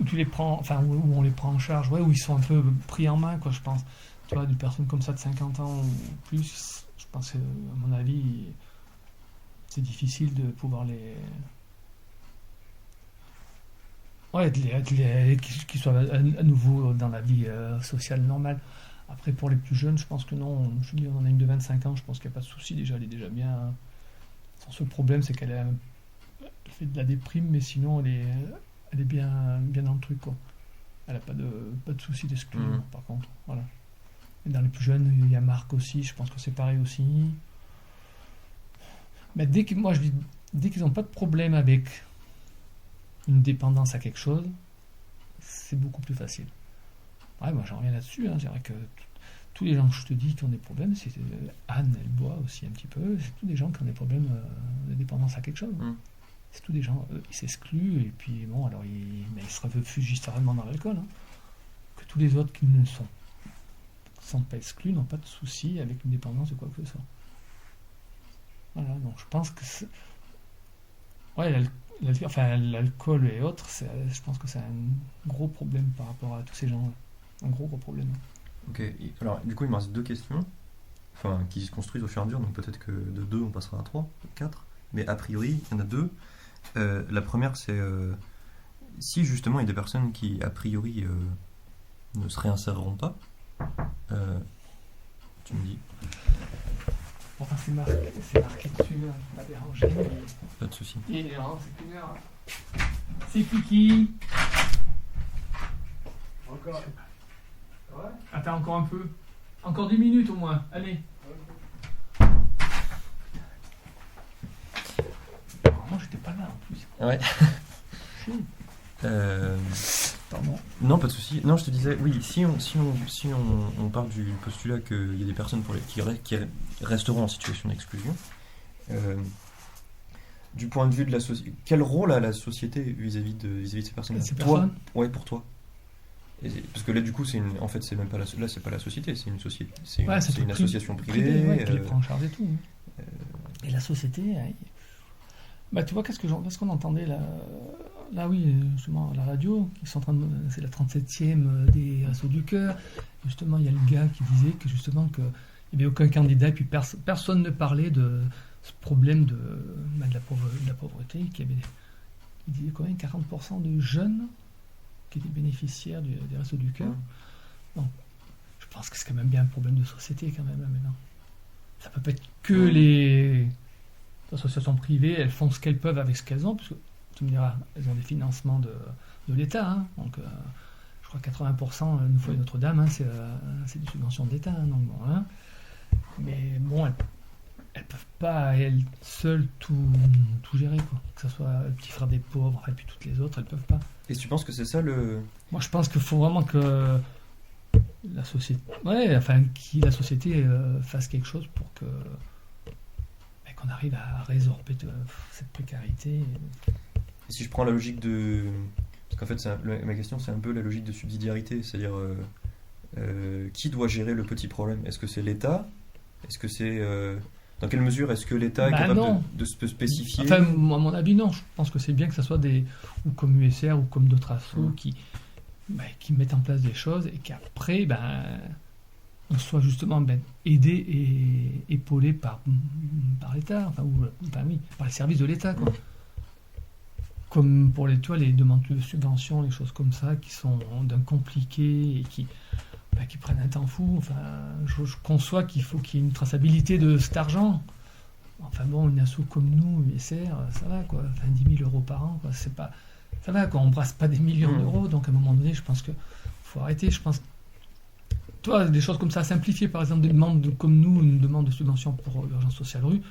tu les prends, où on les prend en charge, où ils sont un peu pris en main, quoi, je pense. Tu vois, des personnes comme ça de 50 ans ou plus, je pense que, à mon avis, c'est difficile de pouvoir Ouais, qu'ils soient à nouveau dans la vie sociale normale. Après, pour les plus jeunes, je pense que non. Je dis, on en a une de 25 ans, je pense qu'il n'y a pas de souci déjà, elle est déjà bien. Son seul problème, c'est qu'elle fait de la déprime, mais sinon, elle est bien dans le truc, quoi. Elle n'a pas de souci d'exclusion, par contre. Voilà. Et dans les plus jeunes, il y a Marc aussi, je pense que c'est pareil aussi. Mais dès qu'ils n'ont pas de problème avec une dépendance à quelque chose, c'est beaucoup plus facile. Ouais, moi j'en reviens là-dessus, hein. C'est vrai que tous les gens que je te dis qui ont des problèmes, c'est Anne, elle boit aussi un petit peu, c'est tous des gens qui ont des problèmes de dépendance à quelque chose. C'est tous des gens, ils s'excluent, et puis bon, alors mais ils se réfugient vraiment dans l'alcool. Hein. Que tous les autres qui ne sont pas exclus n'ont pas de soucis avec une dépendance de quoi que ce soit. Voilà, donc je pense que l'alcool et autres, je pense que c'est un gros problème par rapport à tous ces gens-là. Un gros problème. Ok, alors du coup il me reste 2 questions, enfin qui se construisent au fur et à mesure, donc peut-être que de 2 on passera à 3, 4, mais a priori il y en a 2. La première c'est si justement il y a des personnes qui a priori ne se réinséreront pas, tu me dis. Enfin, c'est marqué dessus, hein, pas déranger. Pas de soucis. Et non, c'est qu'une heure. C'est Kiki. Encore. Ouais. Attends, encore un peu. Encore 10 minutes au moins. Allez. Moi, j'étais pas là en plus. Ouais. Pardon. Non, pas de souci. Non, je te disais, oui, si on part du postulat qu'il y a des personnes qui resteront en situation d'exclusion, du point de vue de la société, quel rôle a la société vis-à-vis de ces personnes-là ? Personnes ? Ouais, pour toi. Parce que là, du coup, en fait, c'est même pas c'est pas la société, c'est une société, c'est une association privée, qui les prend en charge et tout. Et la société, bah tu vois, qu'est-ce qu'on entendait là, oui, justement, à la radio, c'est la 37e des Restos du Cœur. Justement, il y a le gars qui disait que justement qu'il n'y avait aucun candidat, et puis personne ne parlait de ce problème de la pauvreté, il disait quand même 40% de jeunes qui étaient bénéficiaires des Restos du Cœur. Donc, je pense que c'est quand même bien un problème de société quand même là maintenant. Ça peut pas être que les associations privées, elles font ce qu'elles peuvent avec ce qu'elles ont, parce que tu me diras, elles ont des financements de l'État, hein, donc je crois que 80% une fois Notre-Dame, hein, c'est des subventions d'État, hein, donc bon, hein. Mais bon, elles peuvent pas elles seules tout gérer, quoi. Que ce soit le petit frère des pauvres et puis toutes les autres, elles peuvent pas. Et tu penses que c'est ça le... Moi je pense qu'il faut vraiment que la société, la société fasse quelque chose pour que qu'on arrive à résorber cette précarité. Et si je prends la logique de... Parce qu'en fait, ma question, c'est un peu la logique de subsidiarité, c'est-à-dire qui doit gérer le petit problème ? Est-ce que c'est l'État ? Est-ce que c'est... Dans quelle mesure est-ce que l'État est capable de se spécifier ? Enfin, à mon avis, non. Je pense que c'est bien que ce soit ou comme USR ou comme d'autres assos qui mettent en place des choses et qu'après, on soit justement aidé et épaulé par l'État, par les services de l'État, quoi. Comme pour les demandes de subventions, les choses comme ça, qui sont d'un compliqué et qui prennent un temps fou. Enfin, je conçois qu'il faut qu'il y ait une traçabilité de cet argent. Enfin bon, une asso comme nous, USR, ça va, quoi. Enfin, 10 000 euros par an, quoi. C'est pas... Ça va, quoi. On brasse pas des millions d'euros, donc à un moment donné, je pense qu'il faut arrêter. Je pense... Toi, des choses comme ça, simplifier, par exemple, des demandes comme nous, une demande de subvention pour l'urgence sociale rue,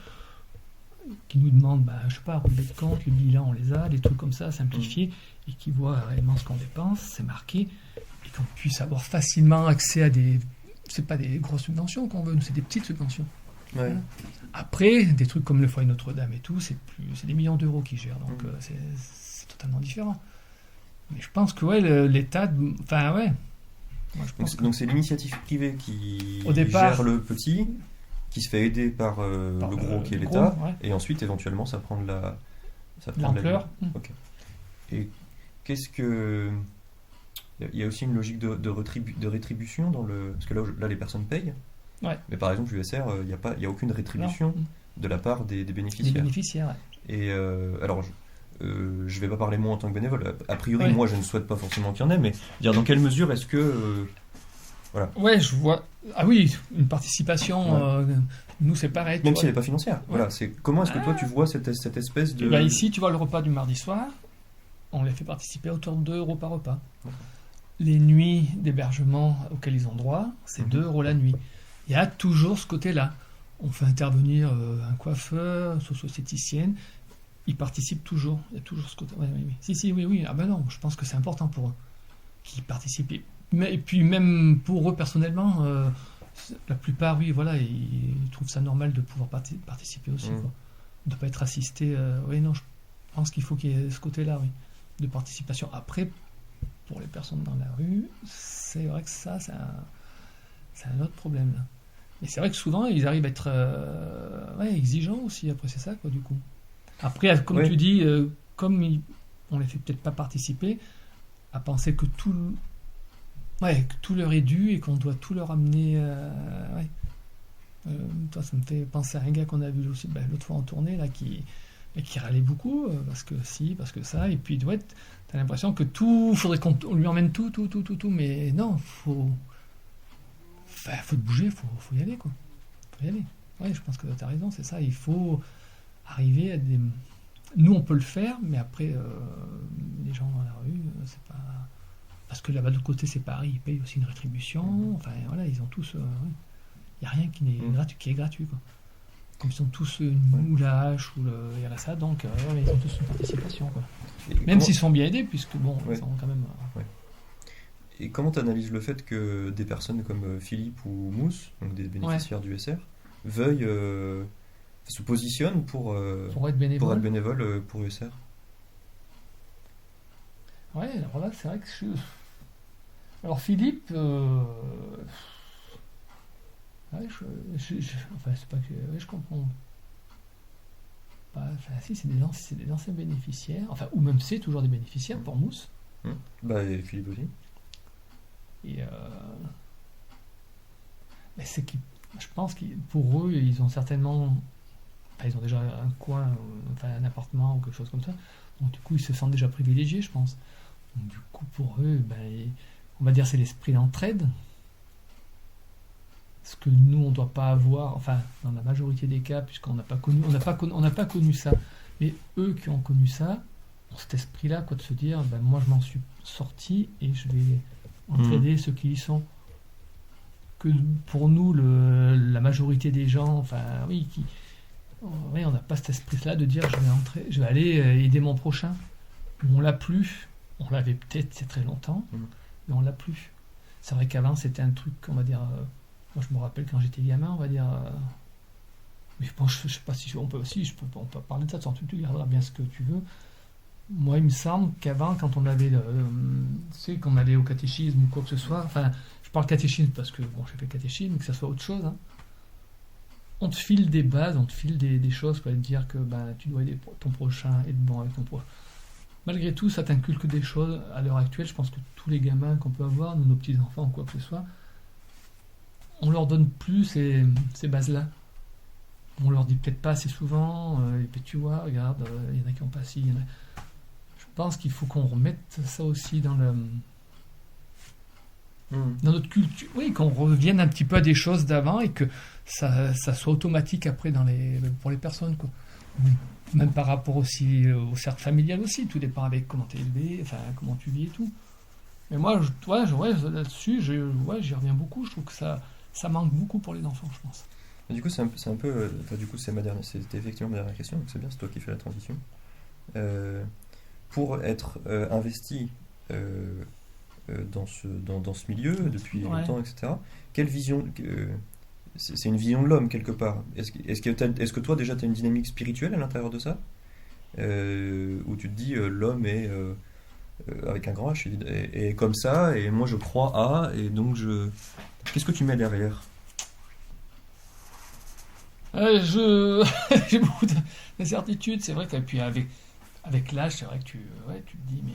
qui nous demandent, je sais pas, relevé de compte, le bilan, on les a, des trucs comme ça, simplifiés, et qui voient réellement ce qu'on dépense, c'est marqué, et qu'on puisse avoir facilement accès à des... C'est pas des grosses subventions qu'on veut, c'est des petites subventions. Ouais. Voilà. Après, des trucs comme le foyer Notre-Dame et tout, c'est des millions d'euros qu'ils gèrent, donc c'est totalement différent. Mais je pense que l'État... Enfin, ouais. Moi, donc c'est l'initiative privée qui départ, gère le petit, qui se fait aider par le gros qui est l'État, et ensuite éventuellement ça prend de l'ampleur. Okay. Et qu'est-ce que... Il y a aussi une logique de rétribution dans le... Parce que là les personnes payent, mais par exemple l'USR, il n'y a aucune rétribution de la part des bénéficiaires. Des bénéficiaires, Et alors, je vais pas parler moi en tant que bénévole. A priori, Ouais. moi, je ne souhaite pas forcément qu'il y en ait, mais dire dans quelle mesure est-ce que Ouais, je vois. Ah oui, une participation, nous c'est pareil. tu même vois. si elle n'est pas financière, voilà, c'est comment est-ce que toi tu vois cette espèce Eh de ben, ici, tu vois le repas du mardi soir, on les fait participer à hauteur de 2 € par repas. D'accord. Les nuits d'hébergement auxquelles ils ont droit, c'est Mhm. 2 € la nuit. Il y a toujours ce côté-là. On fait intervenir un coiffeur, une sociéticienne, ils participent toujours. Il y a toujours ce côté. Ouais, oui, oui. Si, oui. Ah ben non, je pense que c'est important pour eux qu'ils participent. Et puis même pour eux personnellement, la plupart, oui, voilà, ils trouvent ça normal de pouvoir participer aussi, Mhm. quoi. De ne pas être assisté. Oui, non, je pense qu'il faut qu'il y ait ce côté-là, oui, de participation. Après, pour les personnes dans la rue, c'est vrai que ça, c'est un autre problème, là. Et c'est vrai que souvent, ils arrivent à être exigeants aussi, après, c'est ça, quoi, du coup. Après, comme Oui. tu dis, comme on les fait peut-être pas participer, à penser que que tout leur est dû et qu'on doit tout leur amener. Toi, ça me fait penser à un gars qu'on a vu aussi l'autre fois en tournée, là, qui râlait beaucoup, parce que si, parce que ça, et puis t'as l'impression que tout, faudrait qu'on lui emmène tout, mais non, faut te bouger, faut y aller, quoi. Faut y aller. Ouais, je pense que t'as raison, c'est ça, il faut arriver à des. Nous, on peut le faire, mais après, les gens dans la rue, c'est pas. Parce que là-bas, de l'autre côté, c'est pareil, ils payent aussi une rétribution. Enfin, voilà, ils ont tous. Il n'y a rien qui est gratuit, quoi. Comme ils sont tous ou la hache ou le RSA, donc ils ont tous une participation, quoi. Et Même comment- s'ils sont bien aidés, puisque bon, Ouais. ils ont quand même. Et comment tu analyses le fait que des personnes comme Philippe ou Mousse, donc des bénéficiaires du SR, veuillent se positionnent Pour être bénévole. pour être bénévole pour USR? Ouais, alors là, c'est vrai que Alors Philippe. Ouais, enfin, c'est pas que. Ouais, je comprends. Enfin, si, c'est des anciens bénéficiaires. Enfin, ou même c'est toujours des bénéficiaires pour Mousse. Bah, et Philippe aussi. Et mais je pense que pour eux, ils ont certainement. Enfin, ils ont déjà un coin, enfin un appartement ou quelque chose comme ça. Donc du coup, ils se sentent déjà privilégiés, je pense. Donc du coup, pour eux, on va dire c'est l'esprit d'entraide. Ce que nous, on ne doit pas avoir, enfin, dans la majorité des cas, puisqu'on n'a pas connu, on n'a pas connu ça. Mais eux qui ont connu ça, ont cet esprit-là, quoi, de se dire, moi, je m'en suis sorti et je vais entraider ceux qui y sont. Que pour nous, la majorité des gens, enfin, oui, on n'a pas cet esprit-là de dire, je vais aller aider mon prochain. On l'a plus. On l'avait peut-être il y a très longtemps, mais on l'a plus. C'est vrai qu'avant, c'était un truc, on va dire. Moi, je me rappelle quand j'étais gamin, on va dire. Mais bon, je sais pas si on peut aussi, on peut parler de ça, tu garderas bien ce que tu veux. Moi, il me semble qu'avant, quand on avait, tu sais, qu'on allait au catéchisme ou quoi que ce soit, enfin, je parle catéchisme parce que, bon, j'ai fait catéchisme, mais que ça soit autre chose, hein. On te file des bases, on te file des choses, quoi, te dire que tu dois aider ton prochain, être bon avec ton prochain. Malgré tout, ça t'inculque des choses. À l'heure actuelle, je pense que tous les gamins qu'on peut avoir, nos petits-enfants ou quoi que ce soit, on leur donne plus ces bases-là. On leur dit peut-être pas assez souvent, et puis tu vois, regarde, il y en a qui ont pas ci, Je pense qu'il faut qu'on remette ça aussi dans notre culture. Oui, qu'on revienne un petit peu à des choses d'avant et que ça soit automatique après pour les personnes, quoi. Même par rapport aussi au cercle familial aussi, tout dépend avec comment tu es élevé, enfin comment tu vis et tout. Mais moi, là-dessus, j'y reviens beaucoup. Je trouve que ça manque beaucoup pour les enfants, je pense. Et du coup, c'est un peu du coup, c'était effectivement ma dernière question, donc c'est bien, c'est toi qui fais la transition. Pour être investi dans ce milieu depuis longtemps, etc., quelle vision c'est une vision de l'homme quelque part. Est-ce que toi déjà tu as une dynamique spirituelle à l'intérieur de ça, où tu te dis l'homme est avec un grand H est comme ça et moi je crois à et donc qu'est-ce que tu mets derrière? J'ai beaucoup d'incertitudes. C'est vrai que puis avec l'âge, c'est vrai que tu te dis mais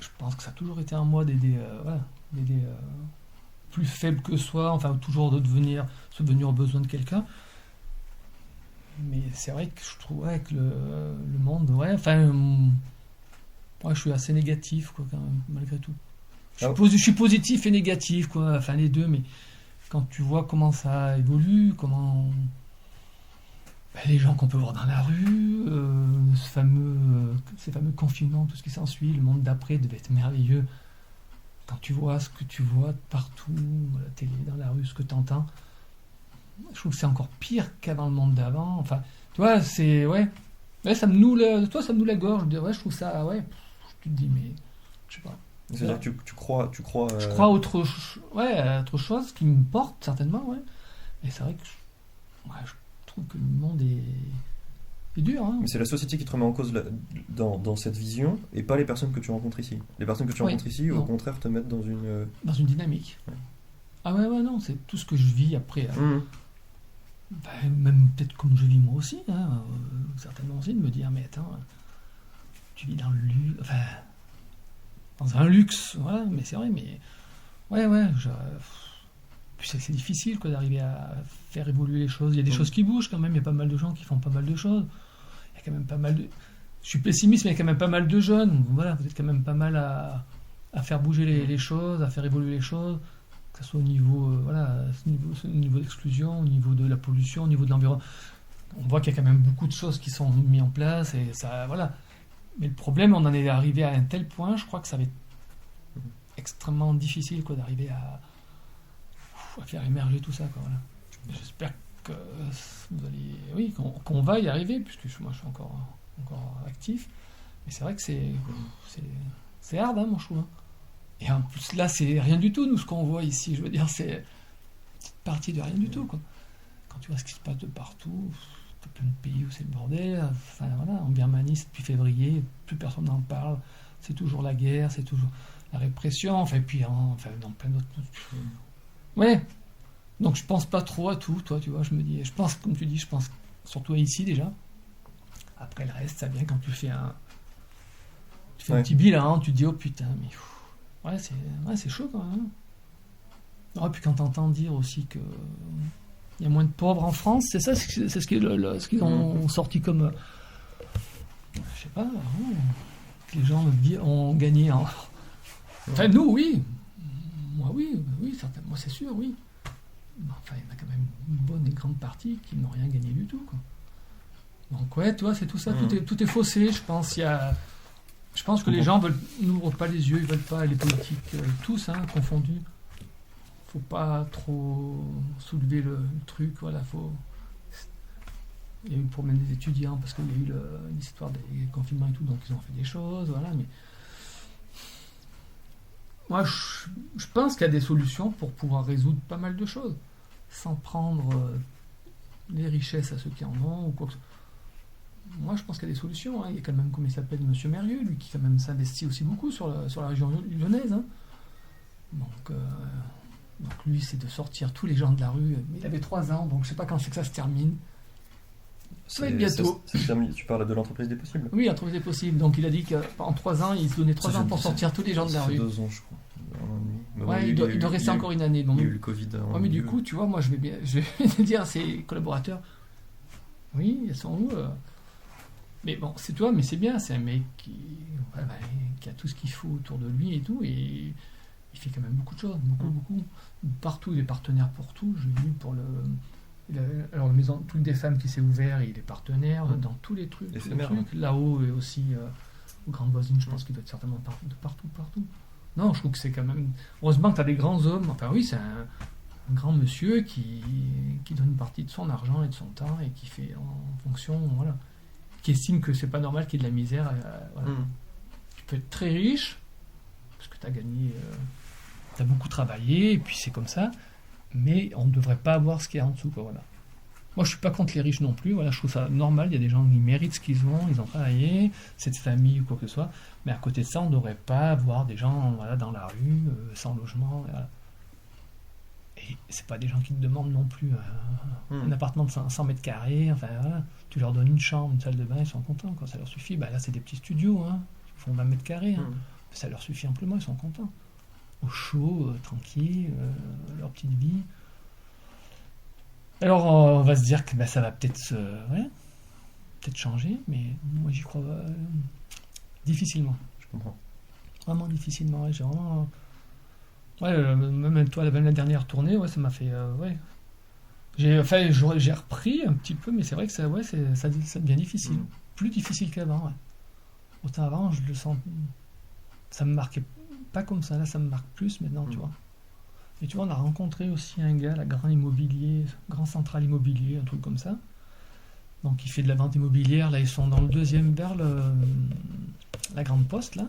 je pense que ça a toujours été en moi d'aider plus faible que soi, enfin toujours de subvenir aux besoins de quelqu'un. Mais c'est vrai que je trouve que le monde, je suis assez négatif, quoi, quand même, malgré tout. Je suis positif et négatif, quoi, enfin les deux, mais quand tu vois comment ça évolue, comment les gens qu'on peut voir dans la rue, ces fameux confinements, tout ce qui s'ensuit, le monde d'après devait être merveilleux. Quand tu vois ce que tu vois partout, à la télé, dans la rue, ce que tu entends, je trouve que c'est encore pire qu'avant le monde d'avant. Enfin, tu vois, c'est ça me noue la gorge. Je trouve ça, tu te dis, mais je sais pas. C'est-à-dire que tu crois. Je crois à autre chose qui me porte certainement, ouais. Et c'est vrai que je trouve que le monde est dur. Hein. Mais c'est la société qui te remet en cause dans cette vision et pas les personnes que tu rencontres ici. Les personnes que tu rencontres ici, au contraire, te mettent dans une dynamique. Ouais. Ah ouais, non, c'est tout ce que je vis après. Même peut-être comme je vis moi aussi, certainement aussi, de me dire, mais attends, tu vis dans le luxe, dans un luxe, voilà, mais c'est vrai, mais puis c'est difficile quoi, d'arriver à faire évoluer les choses. Il y a des choses qui bougent quand même, il y a pas mal de gens qui font pas mal de choses. Il y a quand même pas mal de... Je suis pessimiste, mais il y a quand même pas mal de jeunes. Voilà, vous êtes quand même pas mal à faire bouger les choses, à faire évoluer les choses, que ce soit au niveau, au niveau d'exclusion, au niveau de la pollution, au niveau de l'environnement. On voit qu'il y a quand même beaucoup de choses qui sont mises en place et ça, voilà. Mais le problème, on en est arrivé à un tel point, je crois que ça va être extrêmement difficile quoi, d'arriver à faire émerger tout ça. Quoi, voilà. J'espère que vous allez, qu'on va y arriver, puisque moi je suis encore actif. Mais c'est vrai que c'est hard, mon chou. Hein. Et en plus, là, c'est rien du tout, nous, ce qu'on voit ici. Je veux dire, c'est une petite partie de rien du tout. Quoi. Quand tu vois ce qui se passe de partout, plein de pays où c'est le bordel. Enfin, voilà, en Birmanie, c'est depuis février, plus personne n'en parle. C'est toujours la guerre, c'est toujours la répression. Enfin, puis dans plein d'autres. Ouais. Donc, je pense pas trop à tout, toi, tu vois. Je me dis, je pense, comme tu dis, je pense surtout à ici déjà. Après, le reste, ça vient quand tu fais un petit bilan, tu te dis, oh putain, mais c'est chaud quand même. Et puis quand t'entends dire aussi que il y a moins de pauvres en France, c'est ça, c'est ce qu'ils ont sorti comme, je sais pas, que les gens ont gagné en... Enfin, nous, oui. Moi, oui, certainement, c'est sûr, oui. Mais enfin, il y en a quand même une bonne et grande partie qui n'ont rien gagné du tout, quoi. Donc, ouais, tu vois, c'est tout ça, tout est faussé, je pense. Je pense que les gens n'ouvrent pas les yeux, ils veulent pas, les politiques, tous, confondus. Faut pas trop soulever le truc, voilà, il y a eu le problème des étudiants parce qu'il y a eu l'histoire des confinements et tout, donc ils ont fait des choses, voilà, mais moi je pense qu'il y a des solutions pour pouvoir résoudre pas mal de choses sans prendre les richesses à ceux qui en ont ou quoi que ce soit. Moi je pense qu'il y a des solutions, il y a quand même, comme il s'appelle, Monsieur Mérieux, lui qui quand même s'investit aussi beaucoup sur la région lyonnaise, donc lui, c'est de sortir tous les gens de la rue. Mais il avait 3 ans, donc je sais pas quand c'est que ça se termine. Ça va être bientôt. Tu parles de l'entreprise des possibles. Oui, l'entreprise des possibles. Donc il a dit qu'en 3 ans, il se donnait 3 ans pour sortir tous les gens de la rue. 2 ans, je crois. Il doit rester encore une année. Il y a eu le Covid. Mais du coup, tu vois, moi, je vais dire à ses collaborateurs, oui, ils sont où Mais bon, c'est toi, mais c'est bien. C'est un mec qui a tout ce qu'il faut autour de lui et tout, et il fait quand même beaucoup de choses, beaucoup. Partout, il est partenaire pour tout. J'ai vu pour alors la maison Truc des femmes qui s'est ouvert, il est partenaire dans tous les trucs. Là-haut et aussi aux grandes voisines, je pense qu'il doit être certainement de partout. Non, je trouve que c'est quand même... Heureusement que tu as des grands hommes. Enfin oui, c'est un grand monsieur qui donne une partie de son argent et de son temps et qui fait en fonction, voilà, qui estime que c'est pas normal qu'il y ait de la misère. Voilà. Tu peux être très riche parce que tu as gagné... tu as beaucoup travaillé, et puis c'est comme ça, mais on ne devrait pas avoir ce qu'il y a en dessous, quoi, voilà. Moi, je suis pas contre les riches non plus, voilà, je trouve ça normal, il y a des gens qui méritent ce qu'ils ont travaillé, cette famille ou quoi que ce soit, mais à côté de ça, on ne devrait pas avoir des gens dans la rue, sans logement, voilà. Et c'est pas des gens qui te demandent non plus un appartement de 100 mètres carrés, enfin voilà, tu leur donnes une chambre, une salle de bain, ils sont contents, quoi, ça leur suffit. Là, c'est des petits studios, ils font 20 mètres carrés, ça leur suffit amplement, ils sont contents. Au chaud, tranquille, leur petite vie. Alors, on va se dire que ça va peut-être changer, mais moi j'y crois difficilement. Je comprends. Vraiment difficilement. Ouais, j'ai vraiment. Ouais, même toi, même la dernière tournée, ouais, ça m'a fait. Ouais. J'ai repris un petit peu, mais c'est vrai que ça devient difficile. Plus difficile qu'avant, ouais. Autant avant, je le sens. Ça me marquait pas comme ça, là, ça me marque plus maintenant, tu vois. Et tu vois, on a rencontré aussi un gars, la Grand Central Immobilier, un truc comme ça. Donc, il fait de la vente immobilière. Là, ils sont dans le 2e vers la Grande Poste, là.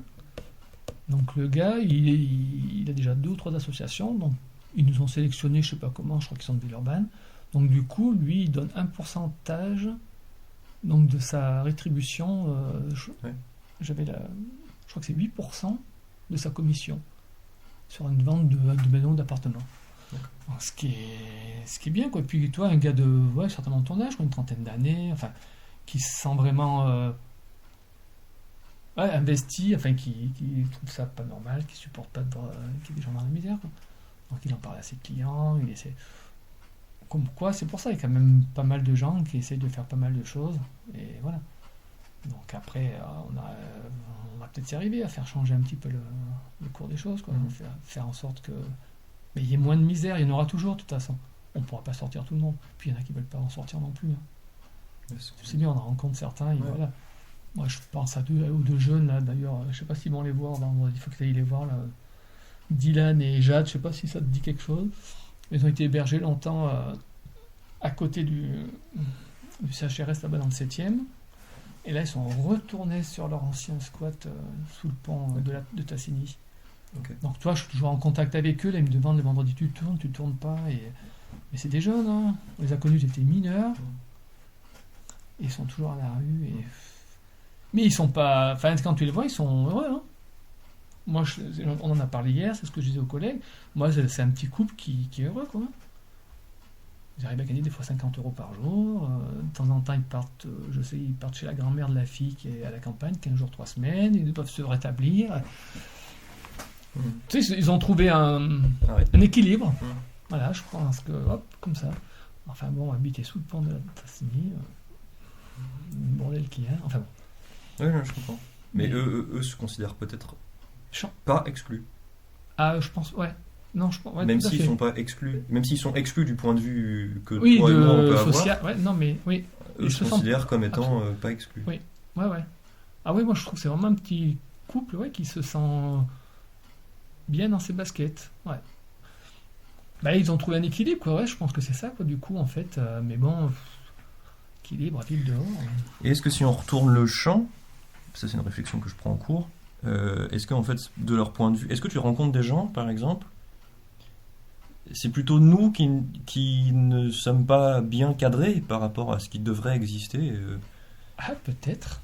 Donc, le gars, il a déjà 2 ou 3 associations. Donc, ils nous ont sélectionnés, je sais pas comment, je crois qu'ils sont de Villeurbanne. Donc, du coup, lui, il donne un pourcentage donc, de sa rétribution. Je crois que c'est 8% de sa commission sur une vente de maison, d'appartement. Ce qui est bien, quoi. Puis toi, un gars de certainement ton âge, une trentaine d'années, enfin, qui se sent vraiment investi, enfin, qui trouve ça pas normal, qui supporte pas qu'il y ait des gens dans la misère, quoi. Donc il en parle à ses clients, il essaie. Comme quoi, c'est pour ça, il y a quand même pas mal de gens qui essayent de faire pas mal de choses, et voilà. Donc après, on va peut-être y arriver à faire changer un petit peu le cours des choses, quoi. Faire en sorte que. Mais il y ait moins de misère, il y en aura toujours de toute façon. On ne pourra pas sortir tout le monde. Puis il y en a qui ne veulent pas en sortir non plus. C'est bien, on en rencontre certains. Voilà. Moi, je pense à 2 ou 2 jeunes, là, d'ailleurs. Je ne sais pas s'ils vont les voir. Il faut que tu ailles les voir, là. Dylan et Jade, je ne sais pas si ça te dit quelque chose. Ils ont été hébergés longtemps à côté du CHRS, là-bas dans le 7e. Et là, ils sont retournés sur leur ancien squat sous le pont de Tassigny. Okay. Donc toi, je suis toujours en contact avec eux. Là, ils me demandent le vendredi, tu tournes pas. Mais c'est des jeunes, hein. Les inconnus étaient mineurs. Et ils sont toujours à la rue. Mais ils sont pas. Enfin, quand tu les vois, ils sont heureux. Hein. Moi, on en a parlé hier, c'est ce que je disais aux collègues. Moi, c'est un petit couple qui est heureux, quoi. Ils arrivent à gagner des fois 50 € par jour. De temps en temps, ils partent chez la grand-mère de la fille qui est à la campagne, 15 jours, 3 semaines. Ils doivent se rétablir. Tu sais, ils ont trouvé un équilibre. Voilà, je pense que, comme ça. Enfin bon, habiter sous le pont de la Tassigny, bordel qui est. Enfin bon. Oui, je comprends. Mais eux se considèrent peut-être pas exclus. Ah, je pense, ouais. Non, je pense, ouais, même s'ils sont pas exclus, même s'ils sont exclus du point de vue que toi et moi on peut social, avoir. Ouais, non, mais oui. Eux se considèrent comme étant pas exclus. Oui, ouais. Ah oui, moi je trouve que c'est vraiment un petit couple, qui se sent bien dans ses baskets. Ouais. Bah, ils ont trouvé un équilibre, quoi. Ouais, je pense que c'est ça, quoi. Du coup, en fait, mais bon, équilibre à vivre dehors. Et est-ce que si on retourne le champ, ça c'est une réflexion que je prends en cours. Est-ce qu'en fait, de leur point de vue, est-ce que tu rencontres des gens, par exemple, c'est plutôt nous qui ne sommes pas bien cadrés par rapport à ce qui devrait exister Ah, peut-être.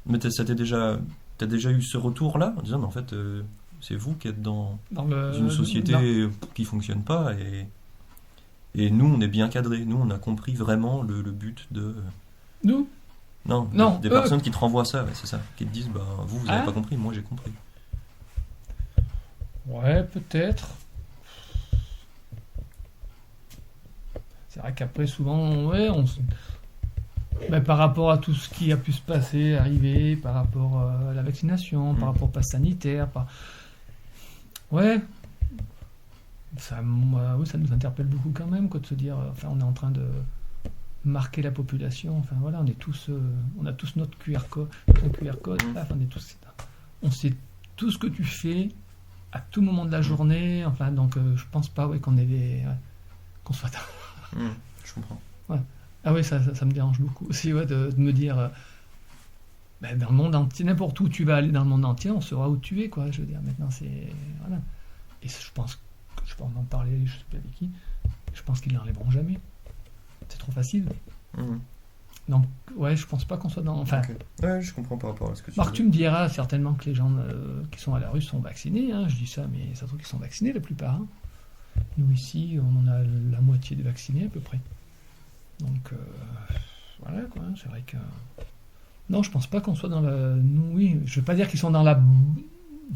Mais t'as déjà eu ce retour-là, en disant, mais en fait, c'est vous qui êtes dans une société qui ne fonctionne pas, et nous, on est bien cadrés. Nous, on a compris vraiment le but de... Nous ? Non, des personnes qui te renvoient ça, c'est ça, qui te disent, vous n'avez pas compris, moi j'ai compris. Ouais, peut-être. C'est vrai qu'après, souvent, par rapport à tout ce qui a pu se passer, arriver, par rapport à la vaccination, par rapport au pass sanitaire, ouais, ça nous interpelle beaucoup quand même, quoi, de se dire, on est en train de marquer la population, on a tous notre QR code, on sait tout ce que tu fais à tout moment de la journée, donc je pense pas qu'on soit je comprends. Ouais. Ah oui, ça me dérange beaucoup aussi, de me dire dans le monde entier, n'importe où tu vas aller dans le monde entier, on saura où tu es, quoi. Je veux dire, maintenant c'est voilà. Et je pense que je peux en parler, je sais pas avec qui. Je pense qu'ils l'enlèveront jamais. C'est trop facile. Donc je pense pas qu'on soit dans. Enfin. Okay. Ouais, je comprends par rapport à ce que tu Marc, tu me diras certainement que les gens qui sont à la rue sont vaccinés. Hein, je dis ça, mais ça se trouve qu'ils sont vaccinés la plupart. Hein. Nous ici, on en a la moitié de vaccinés à peu près. Donc voilà, quoi. C'est vrai que non, je pense pas qu'on soit dans je veux pas dire qu'ils sont dans le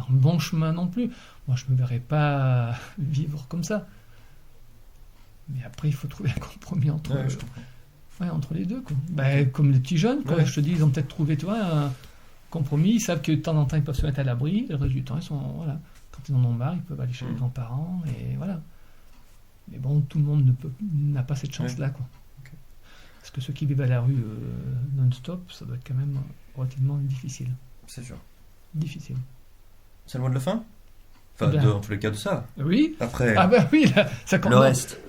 bon chemin non plus. Moi, je me verrais pas vivre comme ça. Mais après, il faut trouver un compromis entre, Ouais, je comprends. entre les deux. Quoi. Ben, comme les petits jeunes, quoi. Ouais. Je te dis, ils ont peut-être trouvé un compromis. Ils savent que de temps en temps, ils peuvent se mettre à l'abri. Le reste du temps, ils sont. Voilà. Quand ils en ont marre, ils peuvent aller chez les grands-parents. Et voilà. Mais bon, tout le monde n'a pas cette chance-là. Quoi. Ok. Parce que ceux qui vivent à la rue non-stop, ça doit être quand même relativement difficile. C'est sûr. Difficile. C'est le mot de la fin. Enfin, Ben. en tous les cas de ça. Oui. Après, Ah ben oui, là, ça le commence. reste.